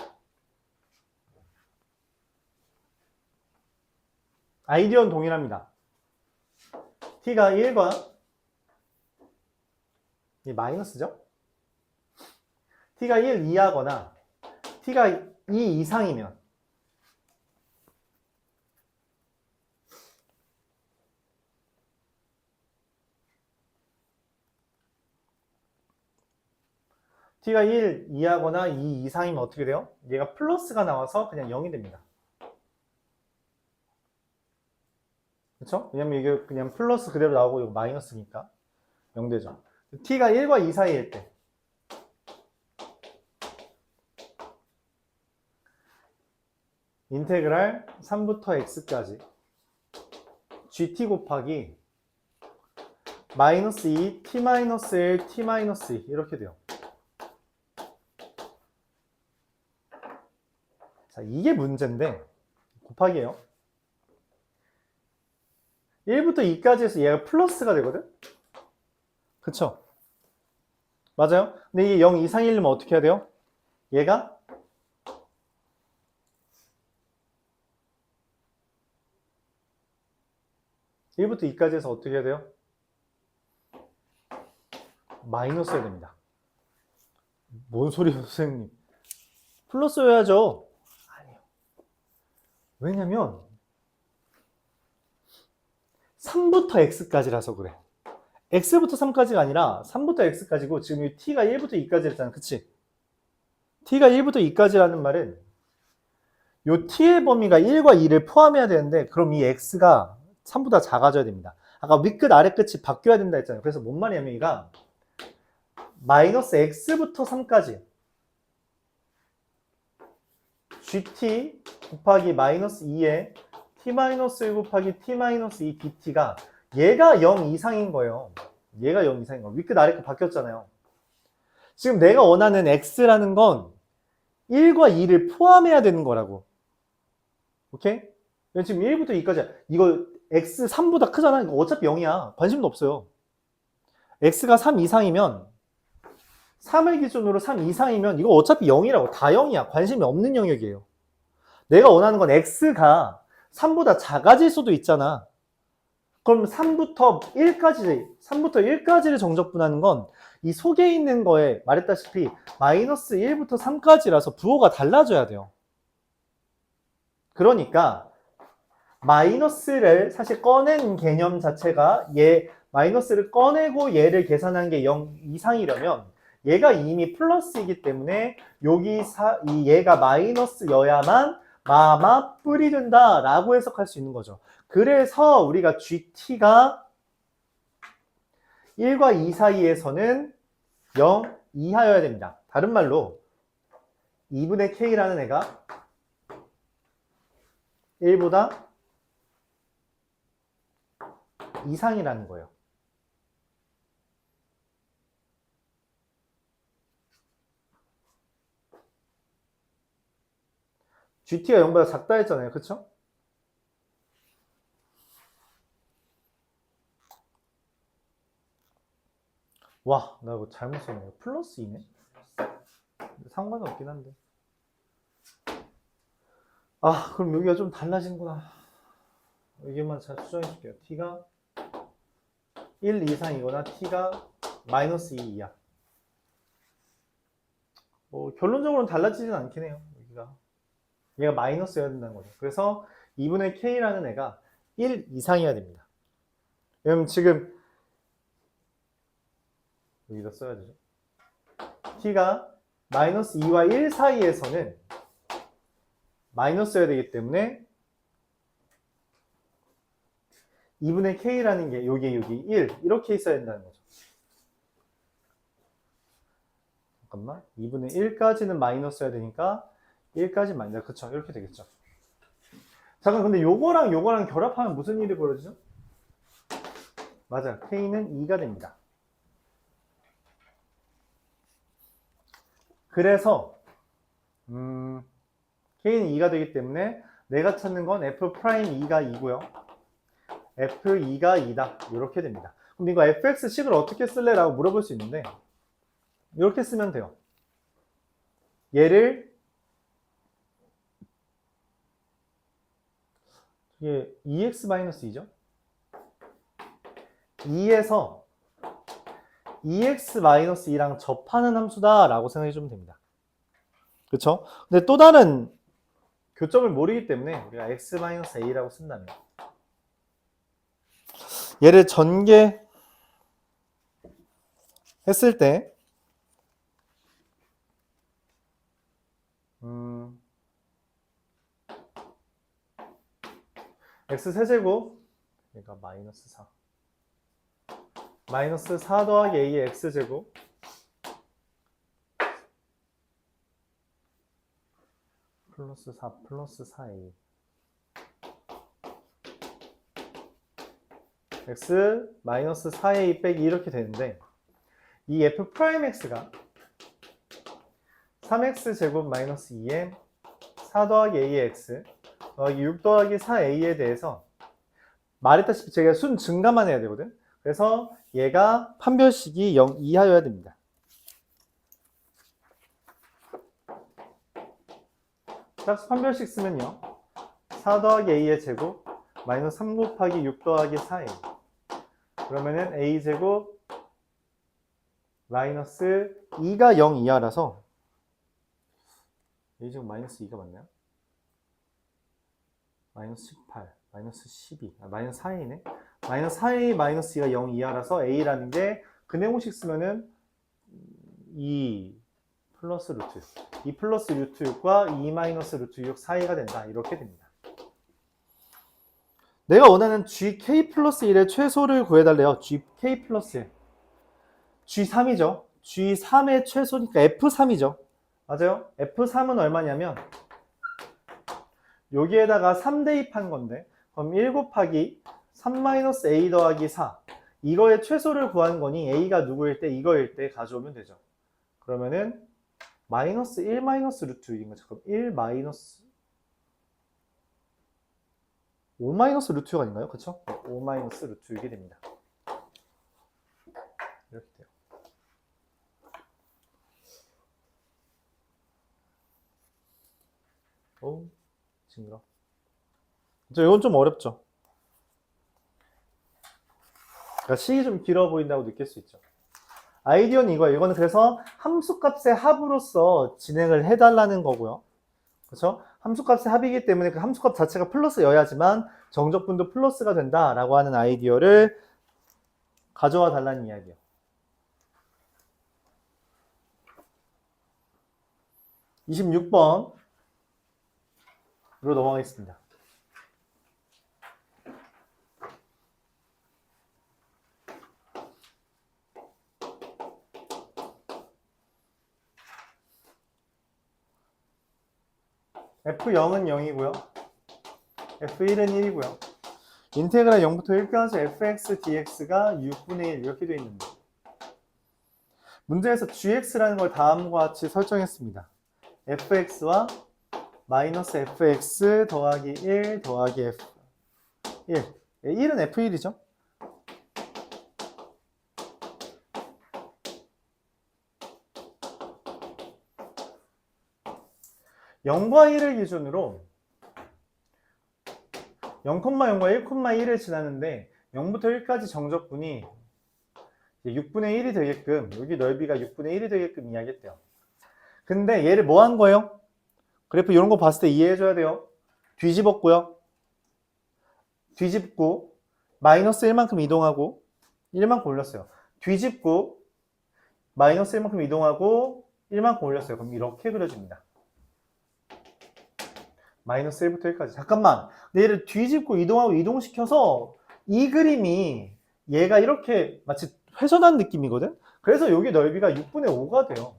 아이디어는 동일합니다. t가 1과 이 마이너스죠? t가 1 이하거나 t가 2 이상이면 t가 1 이하거나 2 이상이면 어떻게 돼요? 얘가 플러스가 나와서 그냥 0이 됩니다. 그렇죠? 왜냐면 이게 그냥 플러스 그대로 나오고 이거 마이너스니까 0 되죠. t가 1과 2 사이일 때 인테그랄 3부터 x까지 gt 곱하기 마이너스 2 t-1 t-2 이렇게 돼요. 자, 이게 문제인데 곱하기예요. 1부터 2까지 해서 얘가 플러스가 되거든? 그쵸? 맞아요? 근데 이게 0 이상이려면 어떻게 해야 돼요? 얘가 1부터 2까지 해서 어떻게 해야 돼요? 마이너스 해야 됩니다. 뭔 소리예요, 선생님? 플러스 해야죠. 아니요. 왜냐면 3부터 x까지라서 그래. x부터 3까지가 아니라 3부터 x까지고 지금 이 t가 1부터 2까지 했잖아. 그치? t가 1부터 2까지라는 말은 요 t의 범위가 1과 2를 포함해야 되는데 그럼 이 x가 3보다 작아져야 됩니다. 아까 윗끝 아래끝이 바뀌어야 된다 했잖아요. 그래서 뭔 말이냐면 이가 마이너스 x부터 3까지 gt 곱하기 마이너스 2에 t-1 곱하기 t-2 dt가 얘가 0 이상인 거예요. 얘가 0 이상인 거예요. 윗끝 아래끝 바뀌었잖아요. 지금 내가 원하는 x라는 건 1과 2를 포함해야 되는 거라고. 오케이? 지금 1부터 2까지 이거 x 3보다 크잖아. 이거 어차피 0이야. 관심도 없어요. x가 3 이상이면 3을 기준으로 3 이상이면 이거 어차피 0이라고. 다 0이야. 관심이 없는 영역이에요. 내가 원하는 건 x가 3보다 작아질 수도 있잖아. 그럼 3부터 1까지를 정적분하는 건 이 속에 있는 거에 말했다시피 마이너스 1부터 3까지라서 부호가 달라져야 돼요. 그러니까 마이너스를 사실 꺼낸 개념 자체가 마이너스를 꺼내고 얘를 계산한 게 0 이상이려면 얘가 이미 플러스이기 때문에 얘가 마이너스여야만 마마 뿔이 된다라고 해석할 수 있는 거죠. 그래서 우리가 GT가 1과 2 사이에서는 0 이하여야 됩니다. 다른 말로 2분의 K라는 애가 1보다 이상이라는 거예요. GT가 0보다 작다 했잖아요. 그쵸? 와, 나 이거 잘못 썼네. 플러스 2네? 상관은 없긴 한데. 아, 그럼 여기가 좀 달라진구나. 여기만 잘 수정해 줄게요. t가 1 이상이거나 t가 마이너스 2 이하. 결론적으로는 달라지진 않긴 해요. 얘가 마이너스여야 된다는 거죠. 그래서 2분의 k라는 애가 1 이상이어야 됩니다. 그럼 지금 여기다 써야 되죠. t가 마이너스 2와 1 사이에서는 마이너스여야 되기 때문에 2분의 k라는 게 여기 1 이렇게 있어야 된다는 거죠. 잠깐만, 2분의 1까지는 마이너스여야 되니까 1까지 마이너스, 그쵸? 이렇게 되겠죠. 잠깐, 근데 요거랑 결합하면 무슨 일이 벌어지죠? 맞아, k는 2가 됩니다. 그래서 k는 2가 되기 때문에 내가 찾는 건 f'2가 2고요. f2가 2다. 이렇게 됩니다. 그럼 이거 fx식을 어떻게 쓸래? 라고 물어볼 수 있는데 이렇게 쓰면 돼요. 얘를 이게 2x-2죠? 2에서 2x-2랑 접하는 함수다 라고 생각해 주면 됩니다. 그쵸? 근데 또 다른 교점을 모르기 때문에 우리가 x-a라고 쓴다면 얘를 전개 했을 때 x-세제곱 그러니까 마이너스 4 마이너스 4 더하기 a의 x제곱 플러스 4 플러스 4a x 마이너스 4a 빼기 이렇게 되는데 이 f'x가 3x제곱 마이너스 2에 4 더하기 a의 x 더하기 6 더하기 4a에 대해서 말했다시피 제가 순 증가만 해야 되거든. 그래서 얘가 판별식이 0 이하여야 됩니다. 짝수 판별식 쓰면요 4 더하기 a의 제곱 마이너스 3 곱하기 6 더하기 4a. 그러면은 a제곱 마이너스 2가 0 이하라서 a제곱 마이너스 2가 맞나요? 마이너스 18, 마이너스 12, 마이너스 4a네. 마이너스 4a 마이너스 2가 0 이하라서 a라는 게 그 내용식 쓰면은 2 플러스 루트 2 플러스 루트 6과 2 마이너스 루트 6 사이가 된다. 이렇게 됩니다. 내가 원하는 gk 플러스 1의 최소를 구해달래요. gk 플러스 1. g3이죠. g3의 최소니까 f3이죠. 맞아요? f3은 얼마냐면 여기에다가 3 대입한 건데 그럼 1 곱하기 3-a 더하기 4 이거의 최소를 구하는 거니 a가 누구일 때 이거일 때 가져오면 되죠. 그러면은 마이너스 1 마이너스 루트 6인가? 잠깐 1 마이너스 5 마이너스 루트 6 아닌가요? 그쵸? 5 마이너스 루트 6이 됩니다. 이렇게 돼요. 오, 징그러. 이건 좀 어렵죠. 그러니까 식이 좀 길어 보인다고 느낄 수 있죠. 아이디어는 이거예요. 이거는 그래서 함수값의 합으로서 진행을 해달라는 거고요. 그렇죠? 함수값의 합이기 때문에 그 함수값 자체가 플러스여야지만 정적분도 플러스가 된다라고 하는 아이디어를 가져와 달라는 이야기예요. 26번으로 넘어가겠습니다. F0은 0이고요. F1은 1이고요. 인테그랄 0부터 1까지 fx dx가 6분의 1 이렇게 되어 있는데 문제에서 gx라는 걸 다음과 같이 설정했습니다. fx와 마이너스 fx 더하기 1 더하기 f 1. 1은 f1이죠. (0과 1을) 기준으로 0,0과 1,1을 지나는데 0부터 1까지 정적분이 6분의 1이 되게끔 여기 넓이가 6분의 1이 되게끔 이야기했대요. 근데 얘를 뭐 한 거예요? 그래프 이런 거 봤을 때 이해해줘야 돼요. 뒤집었고요. 뒤집고 마이너스 1만큼 이동하고 1만큼 올렸어요. 뒤집고 마이너스 1만큼 이동하고 1만큼 올렸어요. 그럼 이렇게 그려집니다. 마이너스 1부터 1까지. 잠깐만. 얘를 뒤집고 이동하고 이동시켜서 이 그림이 얘가 이렇게 마치 회전한 느낌이거든? 그래서 여기 넓이가 6분의 5가 돼요.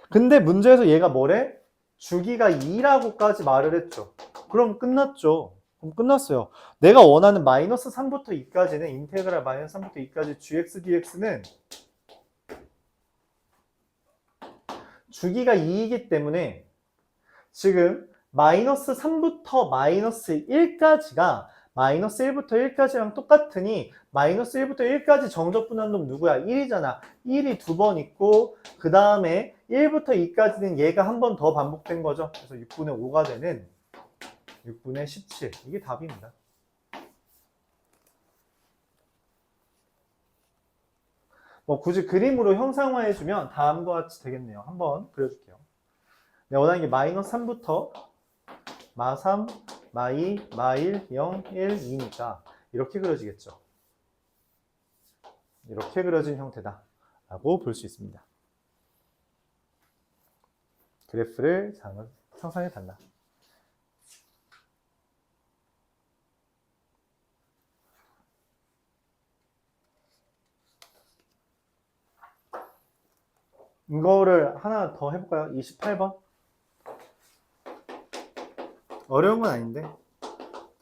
근데 문제에서 얘가 뭐래? 주기가 2라고까지 말을 했죠. 그럼 끝났죠. 그럼 끝났어요. 내가 원하는 마이너스 3부터 2까지는 인테그랄 마이너스 3부터 2까지 gx dx는 주기가 2이기 때문에 지금 마이너스 3부터 마이너스 1까지가 마이너스 1부터 1까지랑 똑같으니 마이너스 1부터 1까지 정적분한 놈 누구야? 1이잖아. 1이 2번 있고 그 다음에 1부터 2까지는 얘가 한 번 더 반복된 거죠. 그래서 6분의 5가 되는 6분의 17. 이게 답입니다. 뭐 굳이 그림으로 형상화해주면 다음과 같이 되겠네요. 한번 그려줄게요. 내가 원하는 게 마이너스 3부터 마 3, 마 2, 마 1, 0, 1, 2니까 이렇게 그려지겠죠. 이렇게 그려진 형태다 라고 볼 수 있습니다. 그래프를 상상해 달라. 이거를 하나 더 해볼까요? 28번. 어려운 건 아닌데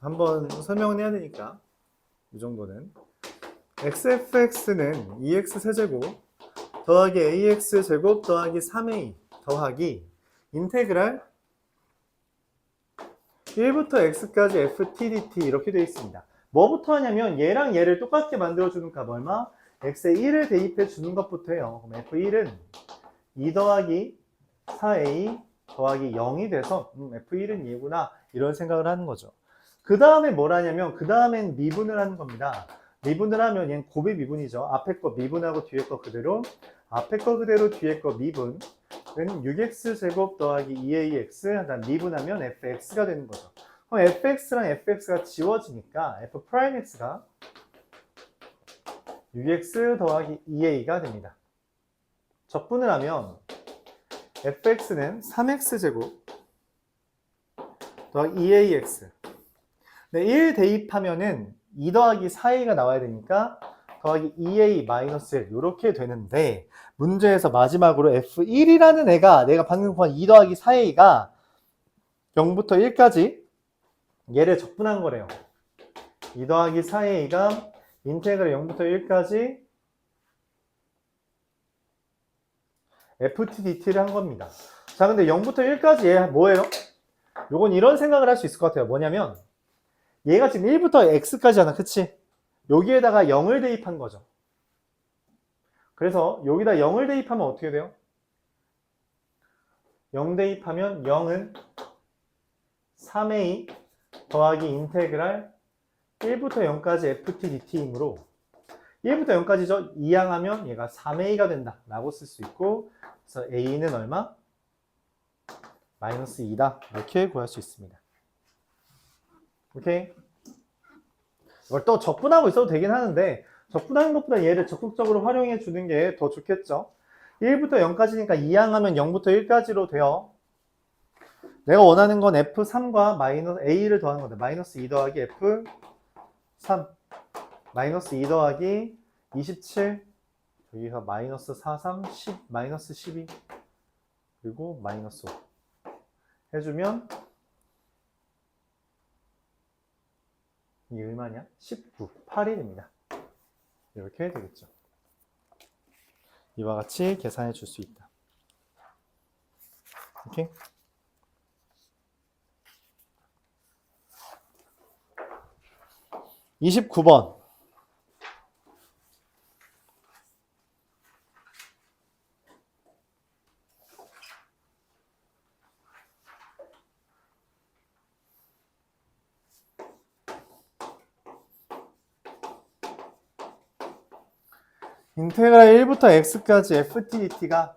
한번 설명은 해야 되니까 이 정도는. xfx는 2x 세제곱 더하기 ax 제곱 더하기 3a 더하기 인테그랄 1부터 x까지 ft dt 이렇게 되어 있습니다. 뭐부터 하냐면 얘랑 얘를 똑같게 만들어주는 값 얼마? x에 1을 대입해 주는 것부터 해요. 그럼 f1은 2 더하기 4a 더하기 0이 돼서 f1은 얘구나 이런 생각을 하는 거죠. 그 다음에 뭘 하냐면 그 다음엔 미분을 하는 겁니다. 미분을 하면 얘는 곱의 미분이죠. 앞에 거 미분하고 뒤에 거 그대로, 앞에 거 그대로 뒤에 거 미분은 6x제곱 더하기 2ax 그다음 미분하면 fx가 되는 거죠. 그럼 fx랑 fx가 지워지니까 f'x가 6x 더하기 2a가 됩니다. 적분을 하면 fx는 3x제곱 더하기 2ax. 네, 1 대입하면은 2 더하기 4a가 나와야 되니까 더하기 2a 마이너스 1 이렇게 되는데 문제에서 마지막으로 f1이라는 애가 내가 방금 구한 2 더하기 4a가 0부터 1까지 얘를 적분한 거래요. 2 더하기 4a가 인테그랄 0부터 1까지 ft dt를 한 겁니다. 자, 근데 0부터 1까지 얘 뭐예요? 요건 이런 생각을 할 수 있을 것 같아요. 뭐냐면 얘가 지금 1부터 x까지잖아. 그치? 여기에다가 0을 대입한 거죠. 그래서 여기다 0을 대입하면 어떻게 돼요? 0 대입하면 0은 3a 더하기 인테그랄 1부터 0까지 ft dt이므로 1부터 0까지죠. 이항하면 얘가 3a가 된다 라고 쓸 수 있고 그래서 a는 얼마? 마이너스 2다 이렇게 구할 수 있습니다. 오케이? 이걸 또 적분하고 있어도 되긴 하는데 적분하는 것보다 얘를 적극적으로 활용해 주는 게 더 좋겠죠. 1부터 0까지니까 이항하면 0부터 1까지로 돼요. 내가 원하는 건 f3과 마이너스 a를 더하는 건데 마이너스 2 더하기 f3 마이너스 2 더하기 27 여기서 마이너스 43 10 마이너스 12 그리고 마이너스 5 해주면 이게 얼마냐? 19, 8이 됩니다. 이렇게 되겠죠. 이와 같이 계산해 줄 수 있다. 오케이? (29번) 인테그랄 1부터 x까지 ftdt가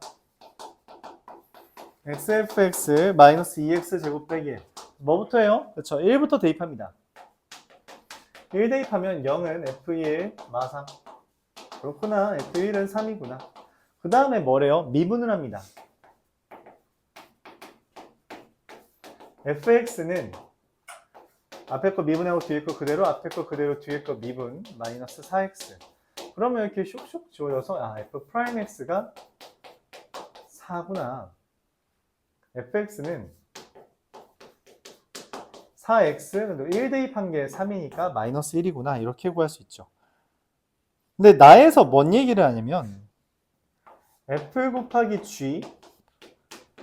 xfx 마이너스 2x 제곱 빼기 뭐부터 해요? 그렇죠. 1부터 대입합니다. 1 대입하면 0은 f1 마3 그렇구나. f1은 3이구나. 그 다음에 뭐래요? 미분을 합니다. fx는 앞에 거 미분하고 뒤에 거 그대로 앞에 거 그대로 뒤에 거 미분 마이너스 4x 그러면 이렇게 슉슉 지워져서 f'x가 4구나. fx는 4x 근데 1 대입한 게 3이니까 마이너스 1이구나. 이렇게 구할 수 있죠. 근데 나에서 뭔 얘기를 하냐면 f 곱하기 g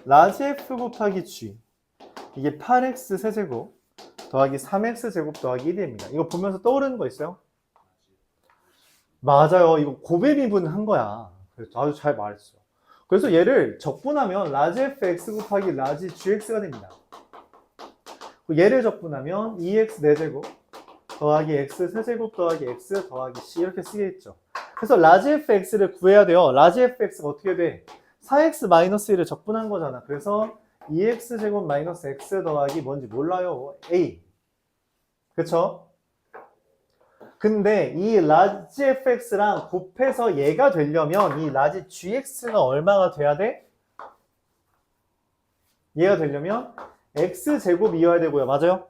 라지 f 곱하기 g 이게 8x 세제곱 더하기 3x 제곱 더하기 1입니다. 이거 보면서 떠오르는 거 있어요? 맞아요. 이거 곱의 미분 한 거야. 아주 잘 말했어요. 그래서 얘를 적분하면 라지 fx 곱하기 라지 gx가 됩니다. 얘를 적분하면 2x 4제곱 더하기 x 세제곱 더하기 x 더하기 c 이렇게 쓰겠죠. 그래서 라지 fx를 구해야 돼요. 라지 fx가 어떻게 돼? 4x 마이너스 1을 적분한 거잖아. 그래서 2x 제곱 마이너스 x 더하기 뭔지 몰라요. a. 그쵸? 근데 이 라지 fx랑 곱해서 얘가 되려면 이 라지 gx가 얼마가 돼야 돼? 얘가 되려면 x제곱이어야 되고요. 맞아요?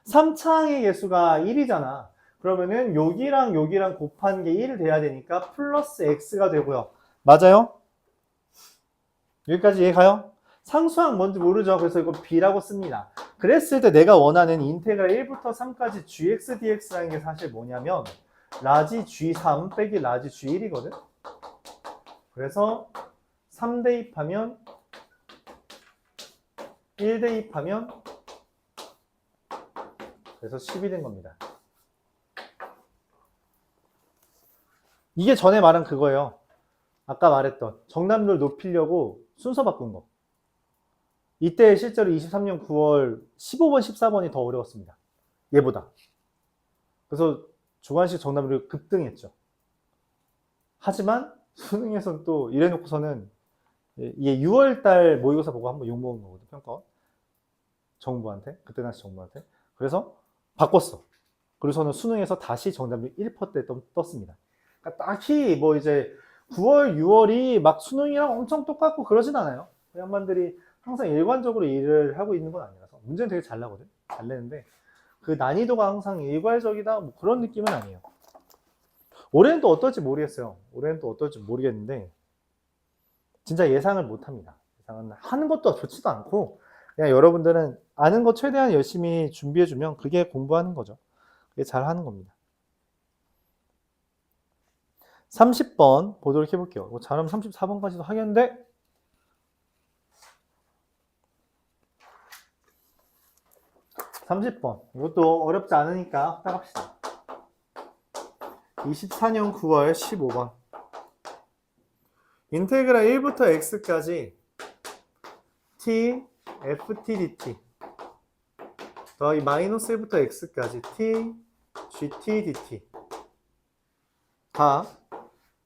3차항의 개수가 1이잖아. 그러면은 여기랑 여기랑 곱한 게 1 돼야 되니까 플러스 x가 되고요. 맞아요? 여기까지 이해 가요? 상수항 뭔지 모르죠. 그래서 이거 b라고 씁니다. 그랬을 때 내가 원하는 인테그랄 1부터 3까지 gx dx라는 게 사실 뭐냐면 라지 g3 빼기 라지 g1이거든. 그래서 3 대입하면 1 대입하면 그래서 10이 된 겁니다. 이게 전에 말한 그거예요. 아까 말했던 정답률 높이려고 순서 바꾼 거. 이때 실제로 23년 9월 15번, 14번이 더 어려웠습니다. 얘보다. 그래서 주관식 정답률이 급등했죠. 하지만 수능에서는 또 이래놓고서는 이게 6월달 모의고사 보고 한번 욕먹은 거거든, 평가. 정부한테. 그때 당시 정부한테. 그래서 바꿨어. 그래서는 수능에서 다시 정답률 1%대 떴습니다. 그러니까 딱히 뭐 이제 9월, 6월이 막 수능이랑 엄청 똑같고 그러진 않아요. 양반들이 항상 일관적으로 일을 하고 있는 건 아니라서. 문제는 되게 잘 나거든. 잘 내는데 그 난이도가 항상 일괄적이다 뭐 그런 느낌은 아니에요. 올해는 또 어떨지 모르겠어요. 올해는 또 어떨지 모르겠는데 진짜 예상을 못합니다. 예상은 하는 것도 좋지도 않고 그냥 여러분들은 아는 거 최대한 열심히 준비해주면 그게 공부하는 거죠. 그게 잘하는 겁니다. 30번 보도록 해볼게요. 잘하면 34번까지도 하겠는데 30번 이것도 어렵지 않으니까 따갑시다. 24년 9월 15번 인테그랄 1부터 x까지 t ft dt 더하기 마이너스 1부터 x까지 t gt dt 다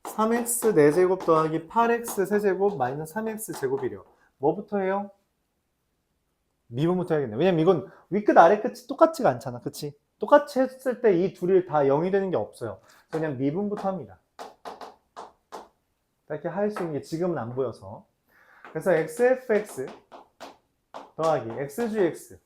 3x 4제곱 더하기 8x 세제곱 마이너스 3x 제곱이래요. 뭐부터 해요? 미분부터 해야겠네. 왜냐면 이건 윗끝 아래끝이 똑같지가 않잖아. 그치? 똑같이 했을 때 이 둘이 다 0이 되는 게 없어요. 그냥 미분부터 합니다. 이렇게 할 수 있는 게 지금은 안 보여서. 그래서 xfx 더하기 xgx는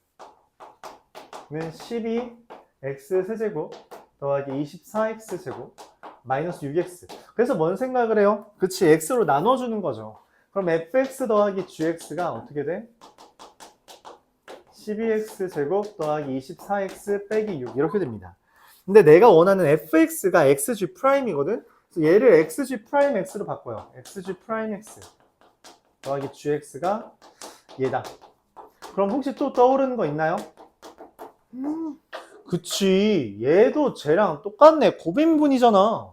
12x 세제곱 더하기 24x 제곱 마이너스 6x. 그래서 뭔 생각을 해요? 그치, x로 나눠주는 거죠. 그럼 fx 더하기 gx가 어떻게 돼? 12x 제곱 더하기 24x 빼기 6 이렇게 됩니다. 근데 내가 원하는 fx가 xg 프라임이거든? 그래서 얘를 xg 프라임 x로 바꿔요. xg 프라임 x 더하기 gx가 얘다. 그럼 혹시 또 떠오르는 거 있나요? 그치, 얘도 쟤랑 똑같네. 고빈분이잖아.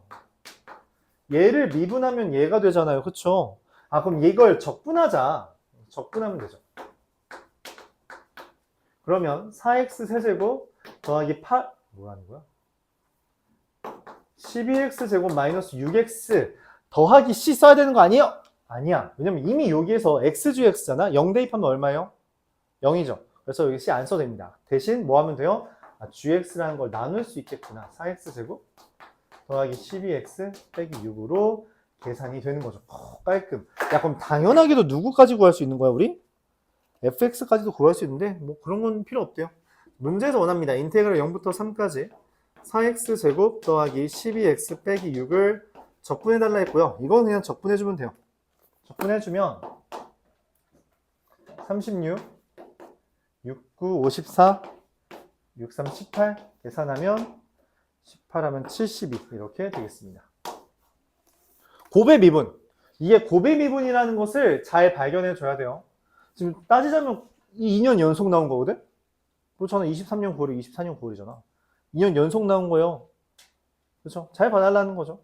얘를 미분하면 얘가 되잖아요. 그쵸? 아, 그럼 이걸 적분하자. 적분하면 되죠. 그러면 4x 세제곱 더하기 8 뭐라는 거야? 12x 제곱 마이너스 6x 더하기 c 써야 되는 거 아니에요? 아니야. 왜냐면 이미 여기에서 xgx잖아. 0 대입하면 얼마예요? 0이죠. 그래서 여기 c 안 써도 됩니다. 대신 뭐 하면 돼요? 아, gx라는 걸 나눌 수 있겠구나. 4x 제곱 더하기 12x 빼기 6으로 계산이 되는 거죠. 깔끔. 야, 그럼 당연하게도 누구까지 구할 수 있는 거야, 우리? fx까지도 구할 수 있는데 뭐 그런 건 필요 없대요. 문제에서 원합니다. 인테그랄 0부터 3까지 4x 제곱 더하기 12x 빼기 6을 적분해달라 했고요. 이건 그냥 적분해주면 돼요. 적분해주면 36, 69, 54, 63, 18 계산하면 18하면 72 이렇게 되겠습니다. 곱의 미분. 이게 곱의 미분이라는 것을 잘 발견해 줘야 돼요. 지금 따지자면 2년 연속 나온 거거든? 그리고 저는 23년 9월이 24년 9월이잖아. 2년 연속 나온 거예요. 그렇죠? 잘 봐달라는 거죠.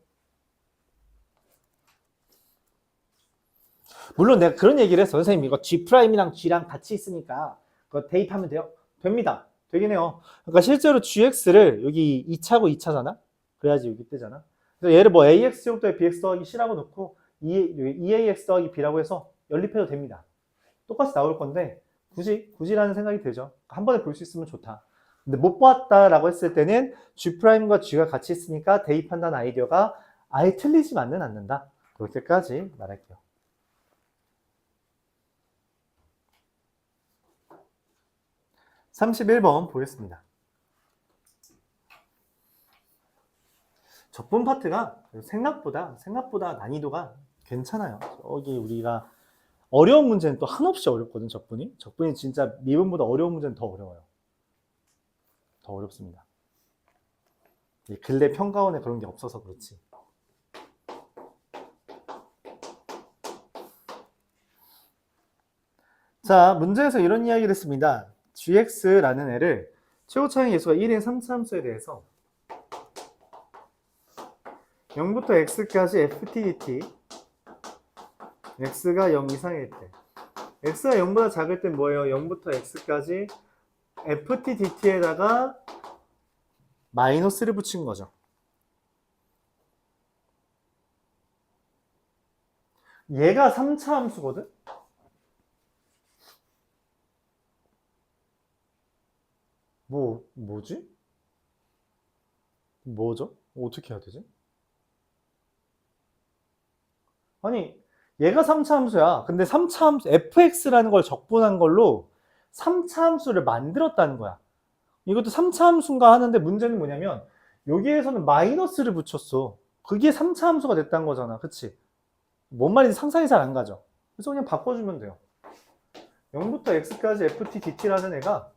물론 내가 그런 얘기를 했어. 선생님 이거 G'이랑 G랑 같이 있으니까 그거 대입하면 돼요? 됩니다. 되긴 해요. 그러니까 실제로 GX를 여기 2차고 2차잖아? 그래야지 여기 뜨잖아. 그래서 얘를 뭐 AX 제곱더하기 BX 더하기 C라고 놓고 2AX 더하기 B라고 해서 연립해도 됩니다. 똑같이 나올 건데 굳이라는 생각이 들죠. 한 번에 볼 수 있으면 좋다. 근데 못 봤다라고 했을 때는 G'과 G가 같이 있으니까 대입한다는 아이디어가 아예 틀리지만은 않는다. 그렇게까지 말할게요. 31번 보겠습니다. 적분 파트가 생각보다 난이도가 괜찮아요. 여기 우리가 어려운 문제는 또 한없이 어렵거든, 적분이. 적분이 진짜 미분보다 어려운 문제는 더 어려워요. 더 어렵습니다. 근래 평가원에 그런 게 없어서 그렇지. 자, 문제에서 이런 이야기를 했습니다. gx라는 애를 최고차항 예수가 1인 3차함수에 대해서 0부터 x까지 ft dt x가 0 이상일 때 x가 0보다 작을 땐 뭐예요? 0부터 x까지 ft dt에다가 마이너스를 붙인 거죠. 얘가 3차 함수거든? 뭐지? 뭐죠? 어떻게 해야 되지? 아니, 얘가 3차 함수야. 근데 3차 함수, fx라는 걸 적분한 걸로 3차 함수를 만들었다는 거야. 이것도 3차 함수인가 하는데 문제는 뭐냐면 여기에서는 마이너스를 붙였어. 그게 3차 함수가 됐다는 거잖아. 그치? 뭔 말인지 상상이 잘 안 가죠. 그래서 그냥 바꿔주면 돼요. 0부터 x까지 ft dt라는 애가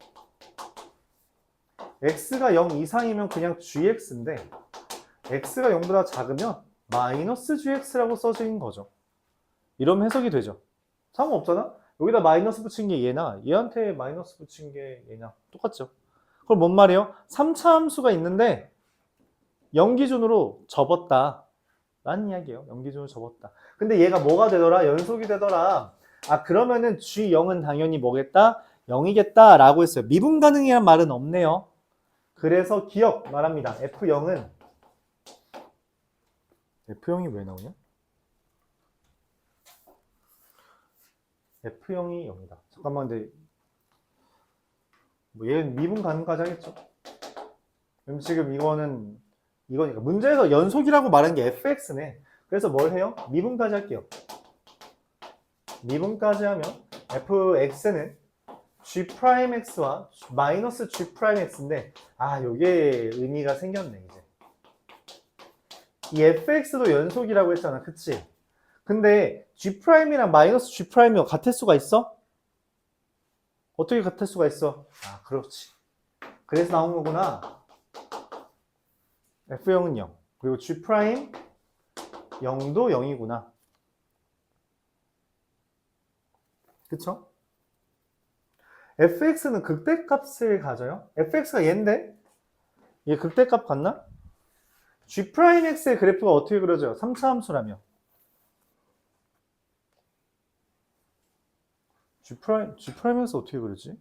x가 0 이상이면 그냥 gx인데 x가 0보다 작으면 마이너스 gx라고 써진 거죠. 이러면 해석이 되죠. 상관없잖아? 여기다 마이너스 붙인 게 얘나 얘한테 마이너스 붙인 게 얘냐 똑같죠. 그럼 뭔 말이에요? 3차 함수가 있는데 0 기준으로 접었다 라는 이야기예요. 0 기준으로 접었다. 근데 얘가 뭐가 되더라? 연속이 되더라. 아, 그러면은 G0은 당연히 뭐겠다? 0이겠다 라고 했어요. 미분 가능이란 말은 없네요. 그래서 기억 말합니다. F0은 F0이 왜 나오냐? F0이 0이다. 잠깐만, 근데 뭐 얘는 미분 가능까지 하겠죠? 그럼 지금 이거니까 문제에서 연속이라고 말한 게 fx네. 그래서 뭘 해요? 미분까지 할게요. 미분까지 하면 fx는 g'x와 마이너스 g'x인데 요게 의미가 생겼네 이제. 이 fx도 연속이라고 했잖아, 그치? 근데 g'이랑 마이너스 g'이 같을 수가 있어? 어떻게 같을 수가 있어? 그렇지. 그래서 나온 거구나. f0은 0. 그리고 g' 0도 0이구나. 그쵸? fx는 극대값을 가져요. fx가 얘인데? 얘 극대값 같나? g'x의 그래프가 어떻게 그려져요? 3차 함수라며. g'x에서 어떻게 그리지?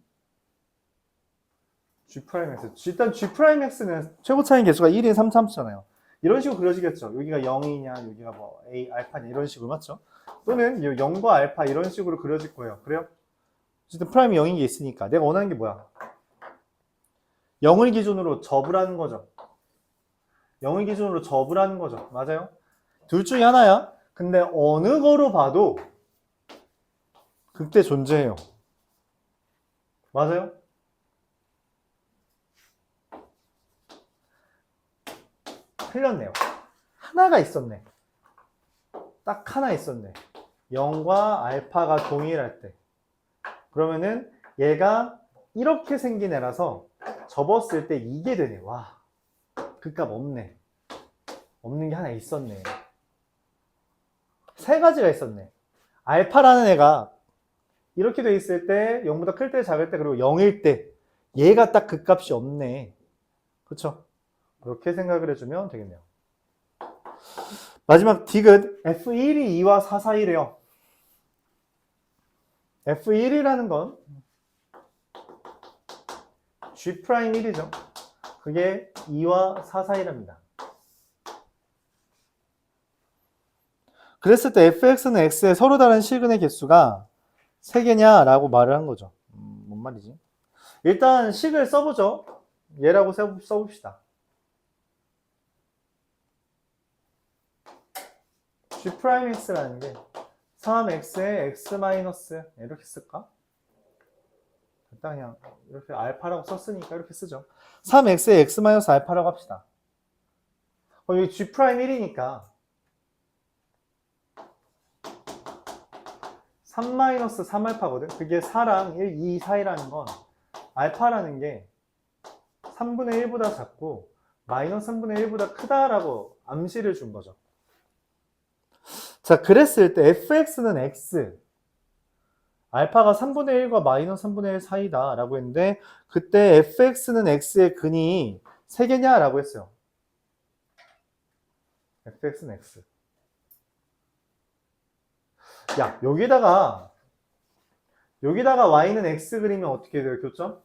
g'x. 일단 g'x는 최고 차이 개수가 1인 3차 함수잖아요. 이런 식으로 그려지겠죠. 여기가 0이냐, 여기가 뭐 a, 알파냐 이런 식으로 맞죠? 또는 0과 알파 이런 식으로 그려질 거예요. 그래요? 어쨌든 프라임이 0인 게 있으니까 내가 원하는 게 뭐야? 0을 기준으로 접으라는 거죠. 0을 기준으로 접으라는 거죠. 맞아요? 둘 중에 하나야. 근데 어느 거로 봐도 극대 존재해요. 맞아요? 틀렸네요. 하나가 있었네. 딱 하나 있었네. 0과 알파가 동일할 때. 그러면은 얘가 이렇게 생긴 애라서 접었을 때 이게 되네. 와, 극값 없네. 없는 게 하나 있었네. 세 가지가 있었네. 알파라는 애가 이렇게 돼 있을 때 0보다 클 때, 작을 때, 그리고 0일 때 얘가 딱 극값이 없네. 그쵸? 그렇게 생각을 해주면 되겠네요. 마지막 디귿 F1이 2와 4 사이래요. F1이라는 건 G'1이죠. 그게 2와 4 사이랍니다. 그랬을 때 fx는 x의 서로 다른 실근의 개수가 3개냐 라고 말을 한 거죠. 뭔 말이지? 일단 식을 써보죠. 얘라고 써봅시다. g'x라는 게 3x에 x 마이너스 이렇게 쓸까? 일단 그냥 이렇게 알파라고 썼으니까 이렇게 쓰죠. 3x에 x 마이너스 알파라고 합시다. 그럼 여기 g'1이니까 3 마이너스 3알파거든. 그게 4랑 1, 2 사이라는 건 알파라는 게 3분의 1보다 작고 마이너스 3분의 1보다 크다라고 암시를 준 거죠. 자, 그랬을 때 fx는 x, 알파가 3분의 1과 마이너스 3분의 1 사이다 라고 했는데 그때 fx는 x의 근이 3개냐 라고 했어요. fx는 x. 야, 여기다가 y는 x 그리면 어떻게 돼요, 교점?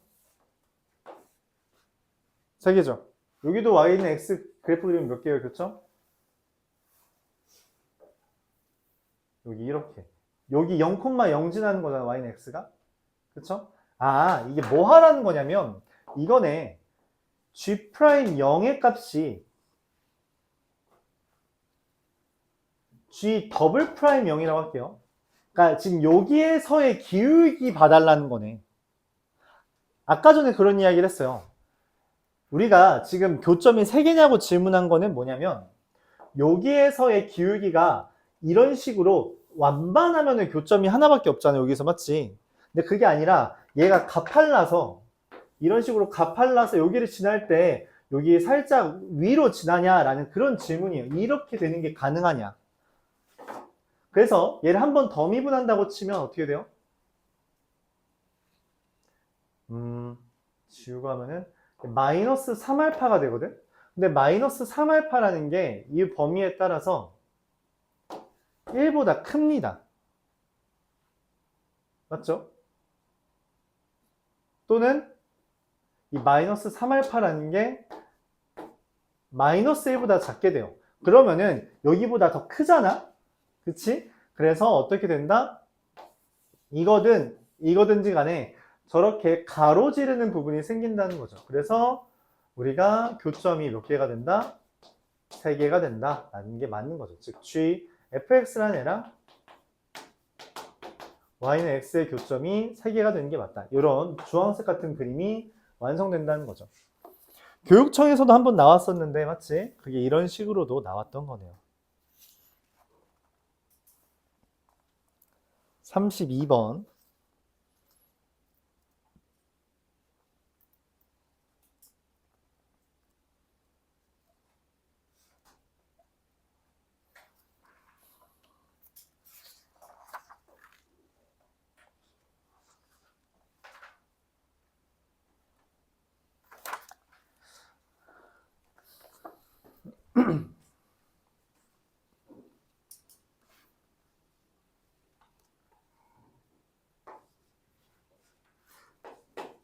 3개죠. 여기도 y는 x 그래프 그리면 몇 개예요, 교점? 여기 이렇게. 여기 0,0 지나는 거잖아, y는 x가. 그쵸? 아, 이게 뭐 하라는 거냐면, 이거네. G'0의 값이 G 더블 프라임 0이라고 할게요. 그러니까 지금 여기에서의 기울기 봐달라는 거네. 아까 전에 그런 이야기를 했어요. 우리가 지금 교점이 3개냐고 질문한 거는 뭐냐면, 여기에서의 기울기가 이런 식으로 완반하면 교점이 하나밖에 없잖아요. 여기서 맞지? 근데 그게 아니라 얘가 가팔라서 이런 식으로 가팔라서 여기를 지날 때 여기 살짝 위로 지나냐라는 그런 질문이에요. 이렇게 되는 게 가능하냐? 그래서 얘를 한 번 더 미분한다고 치면 어떻게 돼요? 지우고 하면은 마이너스 3알파가 되거든? 근데 마이너스 3알파라는 게 이 범위에 따라서 1보다 큽니다. 맞죠? 또는 이 마이너스 3알파라는 게 마이너스 1보다 작게 돼요. 그러면은 여기보다 더 크잖아? 그치? 그래서 어떻게 된다? 이거든지 간에 저렇게 가로지르는 부분이 생긴다는 거죠. 그래서 우리가 교점이 몇 개가 된다? 3개가 된다. 라는 게 맞는 거죠. 즉, G, fx라는 애랑 y는 x의 교점이 3개가 되는 게 맞다. 이런 주황색 같은 그림이 완성된다는 거죠. 교육청에서도 한번 나왔었는데, 맞지? 그게 이런 식으로도 나왔던 거네요. 32번.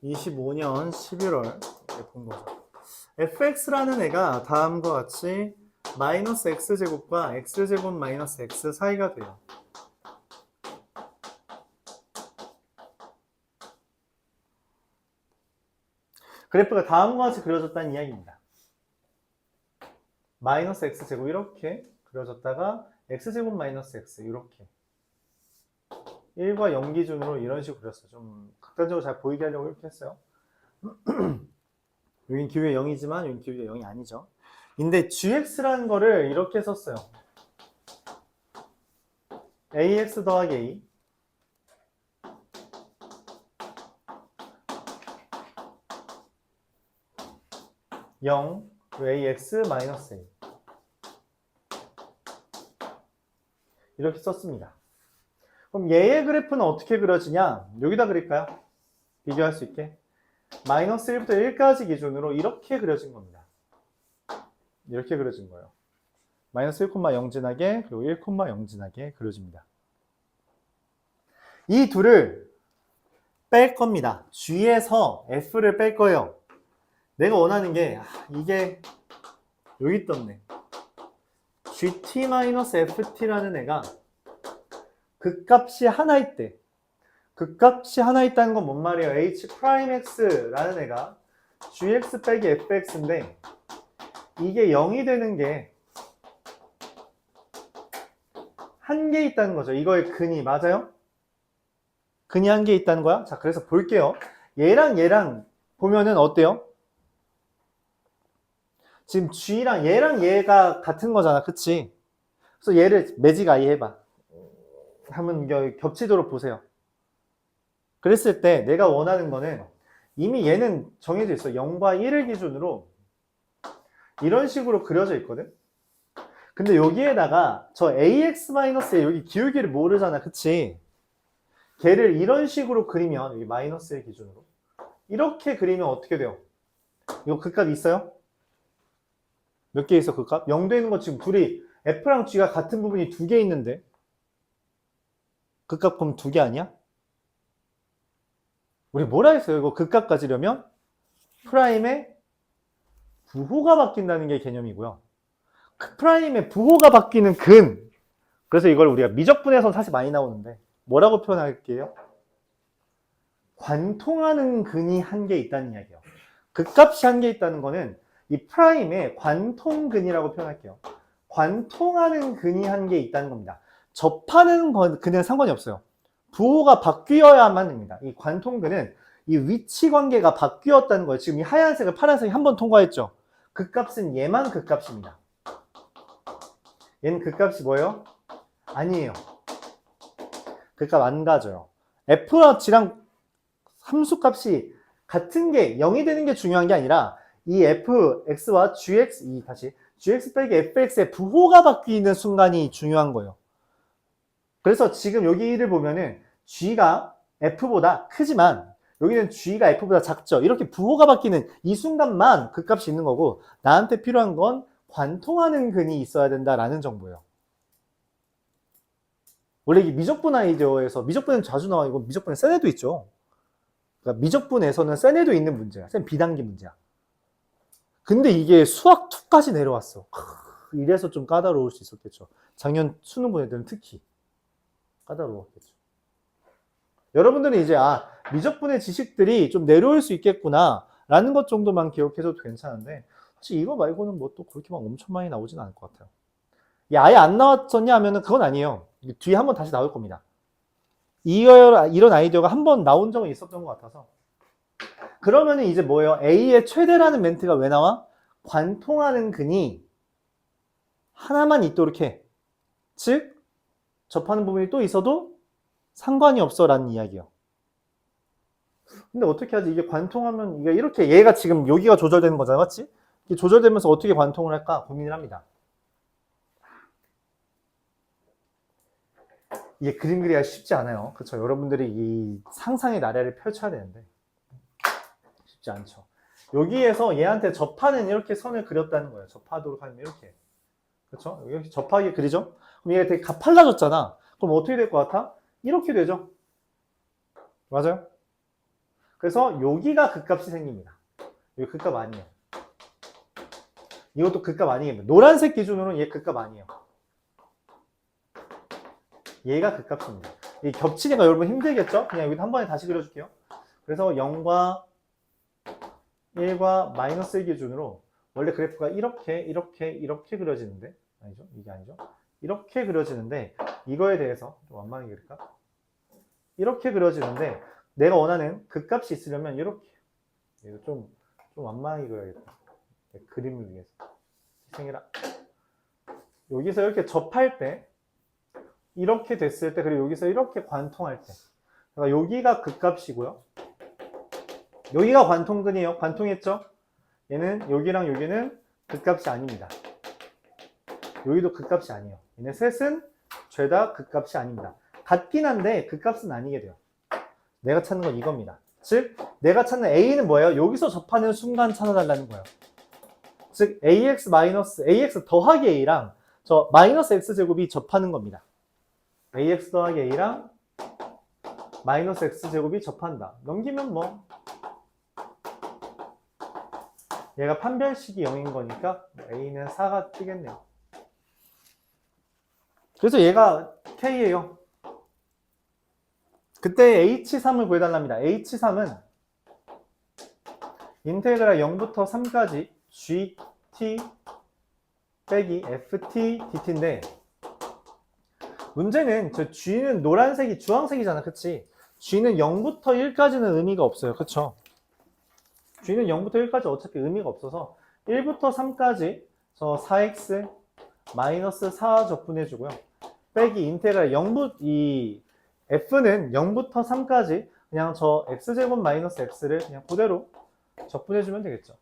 (25년 11월) 본 거죠. fx라는 애가 다음과 같이 마이너스 x제곱과 x제곱 마이너스 x 사이가 돼요. 그래프가 다음과 같이 그려졌다는 이야기입니다. 마이너스 x제곱 이렇게 그려졌다가 x제곱 마이너스 x 이렇게 1과 0 기준으로 이런 식으로 그렸어요. 좀 극단적으로 잘 보이게 하려고 이렇게 했어요. 여긴 기울기가 0이지만 여긴 기울기가 0이 아니죠. 근데 gx라는 거를 이렇게 썼어요. ax 더하기 a 0 ax 마이너스 a 이렇게 썼습니다. 그럼 얘의 그래프는 어떻게 그려지냐? 여기다 그릴까요? 비교할 수 있게. 마이너스 1부터 1까지 기준으로 이렇게 그려진 겁니다. 이렇게 그려진 거예요. 마이너스 1,0 지나게 그리고 1,0 지나게 그려집니다. 이 둘을 뺄 겁니다. G에서 F를 뺄 거예요. 내가 원하는 게 이게 여기 떴네. GT-FT라는 애가 극값이 하나일 때, 극값이 하나 있다는 건 뭔 말이에요? H'X라는 애가 GX 빼기 FX인데 이게 0이 되는 게 한 개 있다는 거죠. 이거의 근이 맞아요? 근이 한 개 있다는 거야? 자, 그래서 볼게요. 얘랑 얘랑 보면은 어때요? 지금 G랑 얘가 같은 거잖아. 그치? 그래서 얘를 매직 아이 해봐. 한번 겹치도록 보세요. 그랬을 때 내가 원하는 거는 이미 얘는 정해져 있어. 0과 1을 기준으로 이런 식으로 그려져 있거든. 근데 여기에다가 저 ax-에 여기 기울기를 모르잖아. 그치? 걔를 이런 식으로 그리면 여기 마이너스의 기준으로 이렇게 그리면 어떻게 돼요? 이거 극값 있어요? 몇 개 있어 극값? 0 되는 거 지금 둘이 F랑 G가 같은 부분이 2개 있는데 극값 그럼 2개 아니야? 우리 뭐라 했어요? 이거 극값 가지려면 프라임의 부호가 바뀐다는 게 개념이고요. 프라임의 부호가 바뀌는 근. 그래서 이걸 우리가 미적분에서 사실 많이 나오는데 뭐라고 표현할게요? 관통하는 근이 한 개 있다는 이야기예요. 극값이 한 개 있다는 거는 이 프라임의 관통근이라고 표현할게요. 관통하는 근이 한 개 있다는 겁니다. 접하는 근은 상관이 없어요. 부호가 바뀌어야만 됩니다. 이 관통근은 이 위치 관계가 바뀌었다는 거예요. 지금 이 하얀색을 파란색이 한 번 통과했죠. 극값은 얘만 극값입니다. 얘는 극값이 뭐예요? 아니에요. 극값 안 가져요. F와 G랑 함수값이 같은 게 0이 되는 게 중요한 게 아니라 이 fx와 gx 빼기 fx의 부호가 바뀌는 순간이 중요한 거예요. 그래서 지금 여기를 보면은 g가 f보다 크지만 여기는 g가 f보다 작죠. 이렇게 부호가 바뀌는 이 순간만 그 값이 있는 거고 나한테 필요한 건 관통하는 근이 있어야 된다라는 정보예요. 원래 이게 미적분 아이디어에서 미적분은 자주 나와. 이거 미적분에 센 애도 있죠. 그러니까 미적분에서는 센 애도 있는 문제야. 센 비단계 문제야. 근데 이게 수학 2까지 내려왔어. 이래서 좀 까다로울 수 있었겠죠. 작년 수능 본 애들은 특히 까다로웠겠죠. 여러분들은 이제 미적분의 지식들이 좀 내려올 수 있겠구나 라는 것 정도만 기억해줘도 괜찮은데 사실 이거 말고는 뭐 또 그렇게 막 엄청 많이 나오진 않을 것 같아요. 아예 안 나왔었냐 하면은 그건 아니에요. 뒤에 한번 다시 나올 겁니다. 이런 아이디어가 한 번 나온 적은 있었던 것 같아서. 그러면은 이제 뭐예요? A의 최대라는 멘트가 왜 나와? 관통하는 근이 하나만 있도록 해. 즉, 접하는 부분이 또 있어도 상관이 없어 라는 이야기예요. 근데 어떻게 하지? 이게 관통하면 이게 이렇게 얘가 지금 여기가 조절되는 거잖아. 맞지? 이게 조절되면서 어떻게 관통을 할까 고민을 합니다. 이게 그림 그리기가 쉽지 않아요. 그렇죠? 여러분들이 이 상상의 나래를 펼쳐야 되는데 쉽지 않죠. 여기에서 얘한테 접하는 이렇게 선을 그렸다는 거예요. 접하도록 하면 이렇게. 그렇죠? 여기 접하게 그리죠? 그럼 얘가 되게 가팔라졌잖아. 그럼 어떻게 될 것 같아? 이렇게 되죠. 맞아요? 그래서 여기가 극값이 생깁니다. 여기 극값 아니에요. 이것도 극값 아니에요. 노란색 기준으로는 얘 극값 아니에요. 얘가 극값입니다. 이 겹치니까 여러분 힘들겠죠? 그냥 여기도 한 번에 다시 그려줄게요. 그래서 0과 1과 마이너스 1 기준으로 원래 그래프가 이렇게 그려지는데 아니죠? 이게 아니죠? 이렇게 그려지는데 이거에 대해서 좀 완만하게 그릴까? 이렇게 그려지는데 내가 원하는 극값이 있으려면 이렇게 좀 완만하게 그려야겠다. 그림을 위해서 희생해라. 여기서 이렇게 접할 때 이렇게 됐을 때 그리고 여기서 이렇게 관통할 때 그러니까 여기가 극값이고요. 여기가 관통근이에요. 관통했죠? 얘는 여기랑 여기는 극값이 아닙니다. 여기도 극값이 아니에요. 얘네 셋은 죄다 극값이 아닙니다. 같긴 한데 극값은 아니게 돼요. 내가 찾는 건 이겁니다. 즉 내가 찾는 A는 뭐예요? 여기서 접하는 순간 찾아달라는 거예요. 즉 AX 더하기 A랑 저 마이너스 X제곱이 접하는 겁니다. AX 더하기 A랑 마이너스 X제곱이 접한다. 넘기면 뭐 얘가 판별식이 0인 거니까 A는 4가 뜨겠네요. 그래서 얘가 K예요. 그때 H3을 구해달랍니다. H3은 인테그랄 0부터 3까지 GT 빼기 FT DT인데 문제는 저 G는 노란색이 주황색이잖아. 그치? G는 0부터 1까지는 의미가 없어요. 그쵸? G는 0부터 1까지 어차피 의미가 없어서 1부터 3까지 저 4x 마이너스 4 적분해주고요. 빼기 인테그랄 0이 F는 0부터 3까지 그냥 저 x제곱 마이너스 x를 그냥 그대로 적분해주면 되겠죠.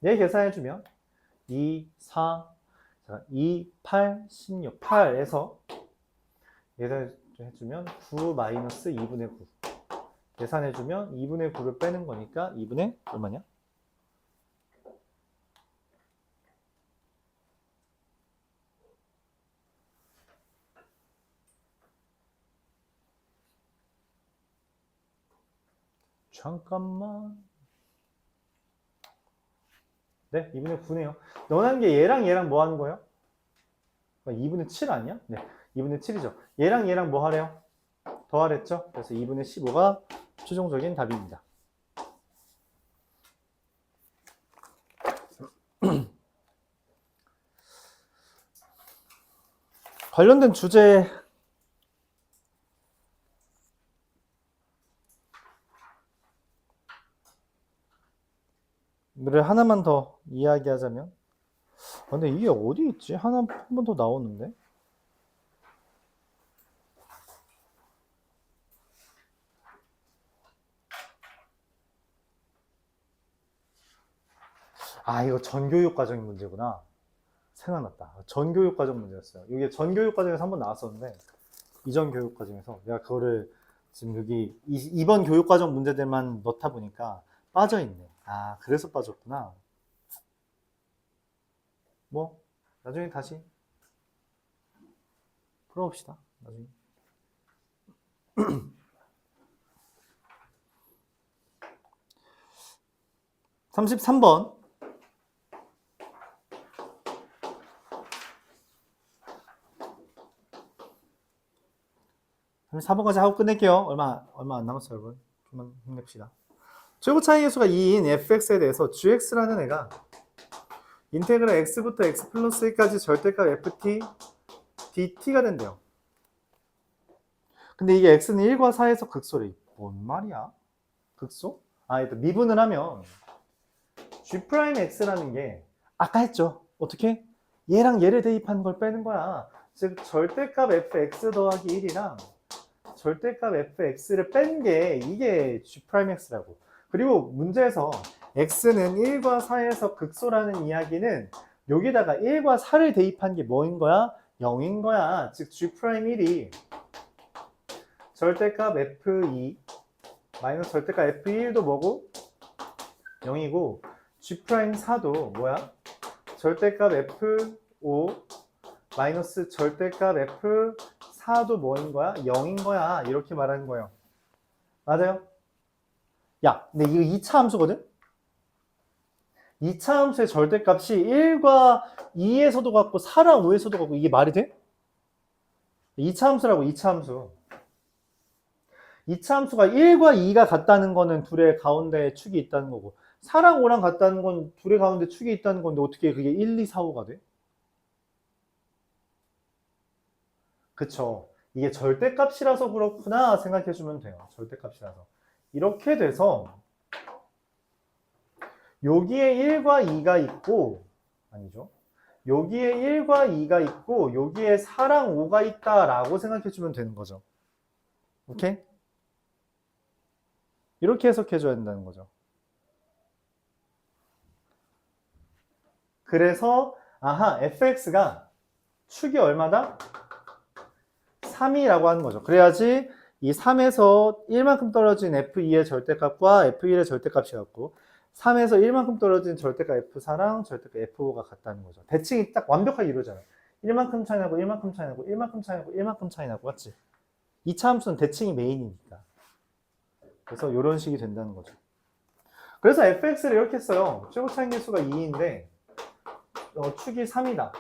얘 계산해주면 2, 4, 2, 8, 16, 8에서 계산해주면 9 마이너스 2분의 9 계산해주면 2분의 9를 빼는 거니까 2분의 얼마냐? 잠깐만 네, 2분의 9네요. 너는 게 얘랑 뭐 하는 거예요? 2분의 7 아니야? 네, 2분의 7이죠. 얘랑 뭐 하래요? 더하랬죠? 그래서 2분의 15가 최종적인 답입니다. 관련된 주제를 하나만 더 이야기하자면, 근데 이게 어디 있지? 하나 한 번 더 나오는데? 아, 이거 전교육 과정의 문제구나. 생각났다. 전교육 과정 문제였어요. 이게 전교육 과정에서 한 번 나왔었는데, 이전 교육 과정에서 내가 그거를 지금 여기 이번 교육 과정 문제들만 넣다 보니까 빠져있네. 아, 그래서 빠졌구나. 뭐, 나중에 다시 풀어봅시다. 나중에. 33번. 34번까지 하고 끝낼게요. 얼마 안 남았어요, 여러분. 좀만 힘냅시다. 최고 차이 계수가 2인 fx에 대해서 gx라는 애가 인테그랄 x부터 x 플러스 1까지 절대값 ft dt가 된대요. 근데 이게 x는 1과 4에서 극소래. 뭔 말이야? 극소? 아, 일단 미분을 하면 g'x라는 게 아까 했죠. 어떻게? 얘랑 얘를 대입한 걸 빼는 거야. 즉 절대값 fx 더하기 1이랑 절대값 fx를 뺀 게 이게 g'x라고. 그리고 문제에서 x는 1과 4에서 극소라는 이야기는 여기다가 1과 4를 대입한 게 뭐인 거야? 0인 거야. 즉 g'1이 절대값 f2 마이너스 절대값 f1도 뭐고? 0이고 g'4도 뭐야? 절대값 f5 마이너스 절대값 f4도 뭐인 거야? 0인 거야. 이렇게 말하는 거예요. 맞아요? 야, 근데 이거 2차 함수거든? 2차 함수의 절대값이 1과 2에서도 같고 4랑 5에서도 같고 이게 말이 돼? 2차 함수라고 2차 함수. 2차 함수가 1과 2가 같다는 거는 둘의 가운데 축이 있다는 거고 4랑 5랑 같다는 건 둘의 가운데 축이 있다는 건데 어떻게 그게 1, 2, 4, 5가 돼? 그쵸. 이게 절대값이라서 그렇구나 생각해주면 돼요. 절대값이라서. 이렇게 돼서 여기에 1과 2가 있고 아니죠. 여기에 1과 2가 있고 여기에 4랑 5가 있다라고 생각해주면 되는 거죠. 오케이? 이렇게 해석해줘야 된다는 거죠. 그래서 아하 fx가 축이 얼마다? 3이라고 하는 거죠. 그래야지 이 3에서 1만큼 떨어진 f2의 절대값과 f1의 절대값이 같고 3에서 1만큼 떨어진 절대값 f4랑 절대값 f5가 같다는 거죠. 대칭이 딱 완벽하게 이루어져요. 1만큼 차이 나고 1만큼 차이 나고 1만큼 차이 나고 1만큼 차이 나고 맞지? 2차 함수는 대칭이 메인이니까. 그래서 이런 식이 된다는 거죠. 그래서 fx를 이렇게 써요. 최고 차이 계수가 2인데 축이 3이다.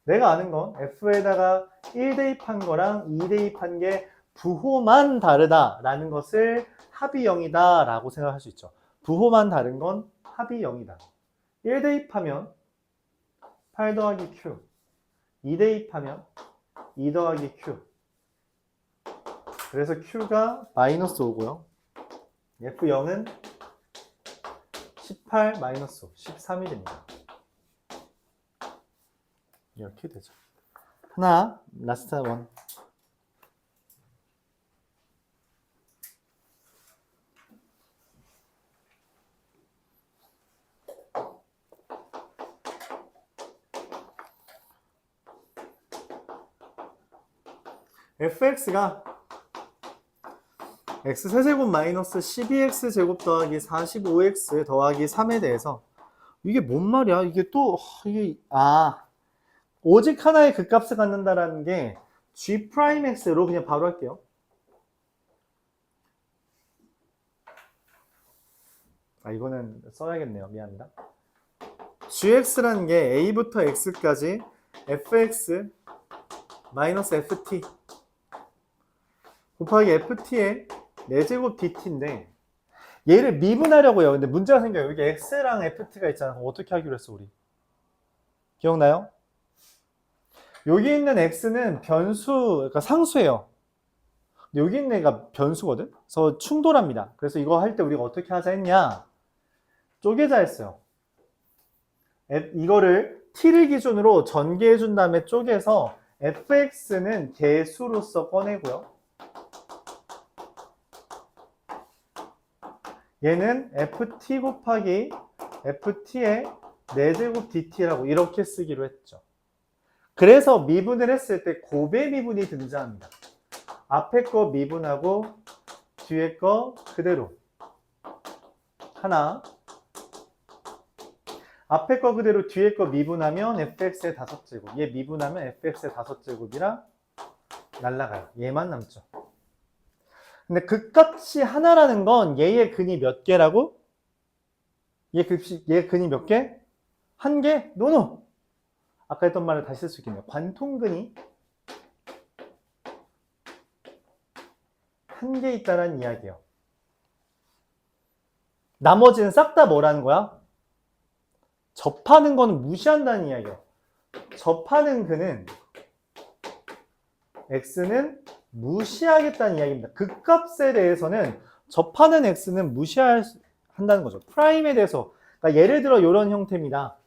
내가 아는 건 f에다가 1 대입한 거랑 2 대입한 게 부호만 다르다라는 것을 합이 0이다 라고 생각할 수 있죠. 부호만 다른 건 합이 0이다. 1 대입하면 8 더하기 q 2 대입하면 2 더하기 q 그래서 q가 마이너스 5고요. f0은 18 마이너스 5, 13이 됩니다. 이렇게 되죠. 하나, 라스트 원. fx가 x 세제곱 마이너스 12x 제곱 더하기 45x 더하기 3에 대해서 이게 뭔 말이야? 이게 또 이게 오직 하나의 극값을 갖는다라는 게 g'x로 그냥 바로 할게요. 이거는 써야겠네요. 미안합니다. gx라는 게 a부터 x까지 fx 마이너스 ft 곱하기 ft의 4제곱 dt인데 얘를 미분하려고요. 근데 문제가 생겨요. 여기 x랑 ft가 있잖아. 그럼 어떻게 하기로 했어 우리? 기억나요? 여기 있는 x는 변수, 그러니까 상수예요. 여기 있는 애가 변수거든? 그래서 충돌합니다. 그래서 이거 할 때 우리가 어떻게 하자 했냐? 쪼개자 했어요. 이거를 t를 기준으로 전개해 준 다음에 쪼개서 fx는 개수로서 꺼내고요. 얘는 ft 곱하기 ft의 4제곱 dt라고 이렇게 쓰기로 했죠. 그래서 미분을 했을 때 곱의 미분이 등장합니다. 앞에 거 미분하고 뒤에 거 그대로 하나, 앞에 거 그대로 뒤에 거 미분하면 fx의 5제곱, 얘 미분하면 fx의 5제곱이라 날라가요. 얘만 남죠. 근데 극값이 하나라는 건 얘의 근이 몇 개라고? 얘 근이 몇 개? 한 개? 노노! 아까 했던 말을 다시 쓸 수 있겠네요. 관통근이 한 개 있다는 이야기예요. 나머지는 싹 다 뭐라는 거야? 접하는 거는 무시한다는 이야기예요. 접하는 근은 x는 무시하겠다는 이야기입니다. 극값에 대해서는 접하는 x는 무시한다는 거죠. 프라임에 대해서. 그러니까 예를 들어 이런 형태입니다.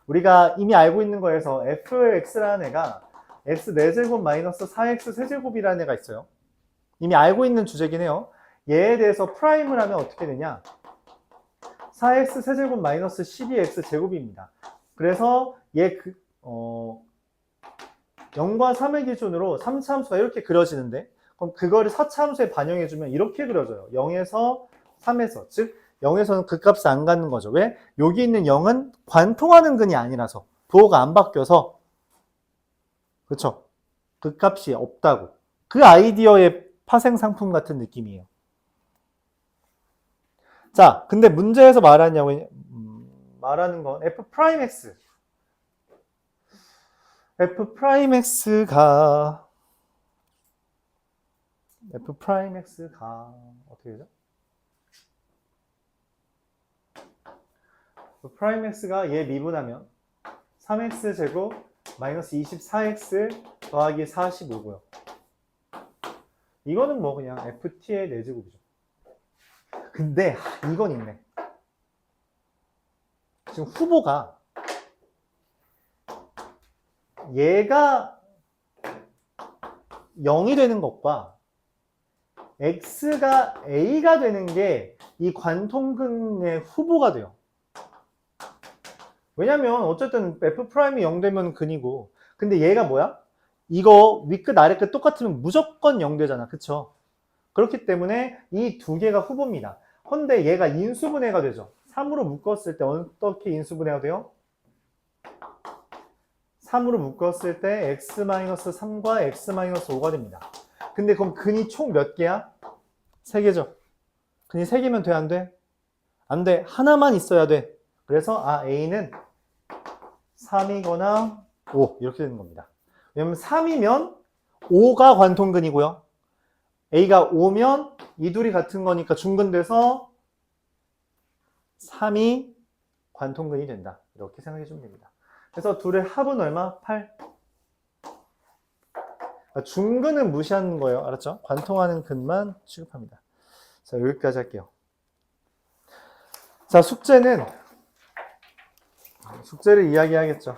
우리가 이미 알고 있는 거에서 fx라는 애가 x 4제곱 마이너스 4x 세제곱이라는 애가 있어요. 이미 알고 있는 주제긴 해요. 얘에 대해서 프라임을 하면 어떻게 되냐? 4x 세제곱 마이너스 12x 제곱입니다. 그래서 얘 0과 3의 기준으로 3차함수가 이렇게 그려지는데 그럼 그거를 4차함수에 반영해주면 이렇게 그려져요. 0에서 3에서 즉 0에서는 극값을 안 갖는 거죠. 왜? 여기 있는 0은 관통하는 근이 아니라서 부호가 안 바뀌어서 그렇죠? 극값이 없다고. 그 아이디어의 파생 상품 같은 느낌이에요. 자, 근데 문제에서 말하는 건 f'x. f'x가 어떻게 되죠? f'x가 얘 미분하면 3x 제곱 마이너스 24x 더하기 45고요. 이거는 뭐 그냥 ft의 4제곱이죠. 근데 이건 있네. 지금 후보가 얘가 0이 되는 것과 x가 a가 되는 게 이 관통근의 후보가 돼요. 왜냐면 어쨌든 f'이 0 되면 근이고 근데 얘가 뭐야? 이거 위끝 아래끝 똑같으면 무조건 0 되잖아. 그쵸? 그렇기 때문에 이 두 개가 후보입니다. 근데 얘가 인수분해가 되죠. 3으로 묶었을 때 어떻게 인수분해가 돼요? 3으로 묶었을 때 x-3과 x-5가 됩니다. 근데 그럼 근이 총 몇 개야? 3개죠. 근이 3개면 돼, 안 돼? 안 돼. 하나만 있어야 돼. 그래서 a는 3이거나 5 이렇게 되는 겁니다. 왜냐면 3이면 5가 관통근이고요. a가 5면 이 둘이 같은 거니까 중근돼서 3이 관통근이 된다. 이렇게 생각해 주면 됩니다. 그래서 둘의 합은 얼마? 8. 중근은 무시하는 거예요. 알았죠? 관통하는 근만 취급합니다. 자, 여기까지 할게요. 자, 숙제를 이야기하겠죠.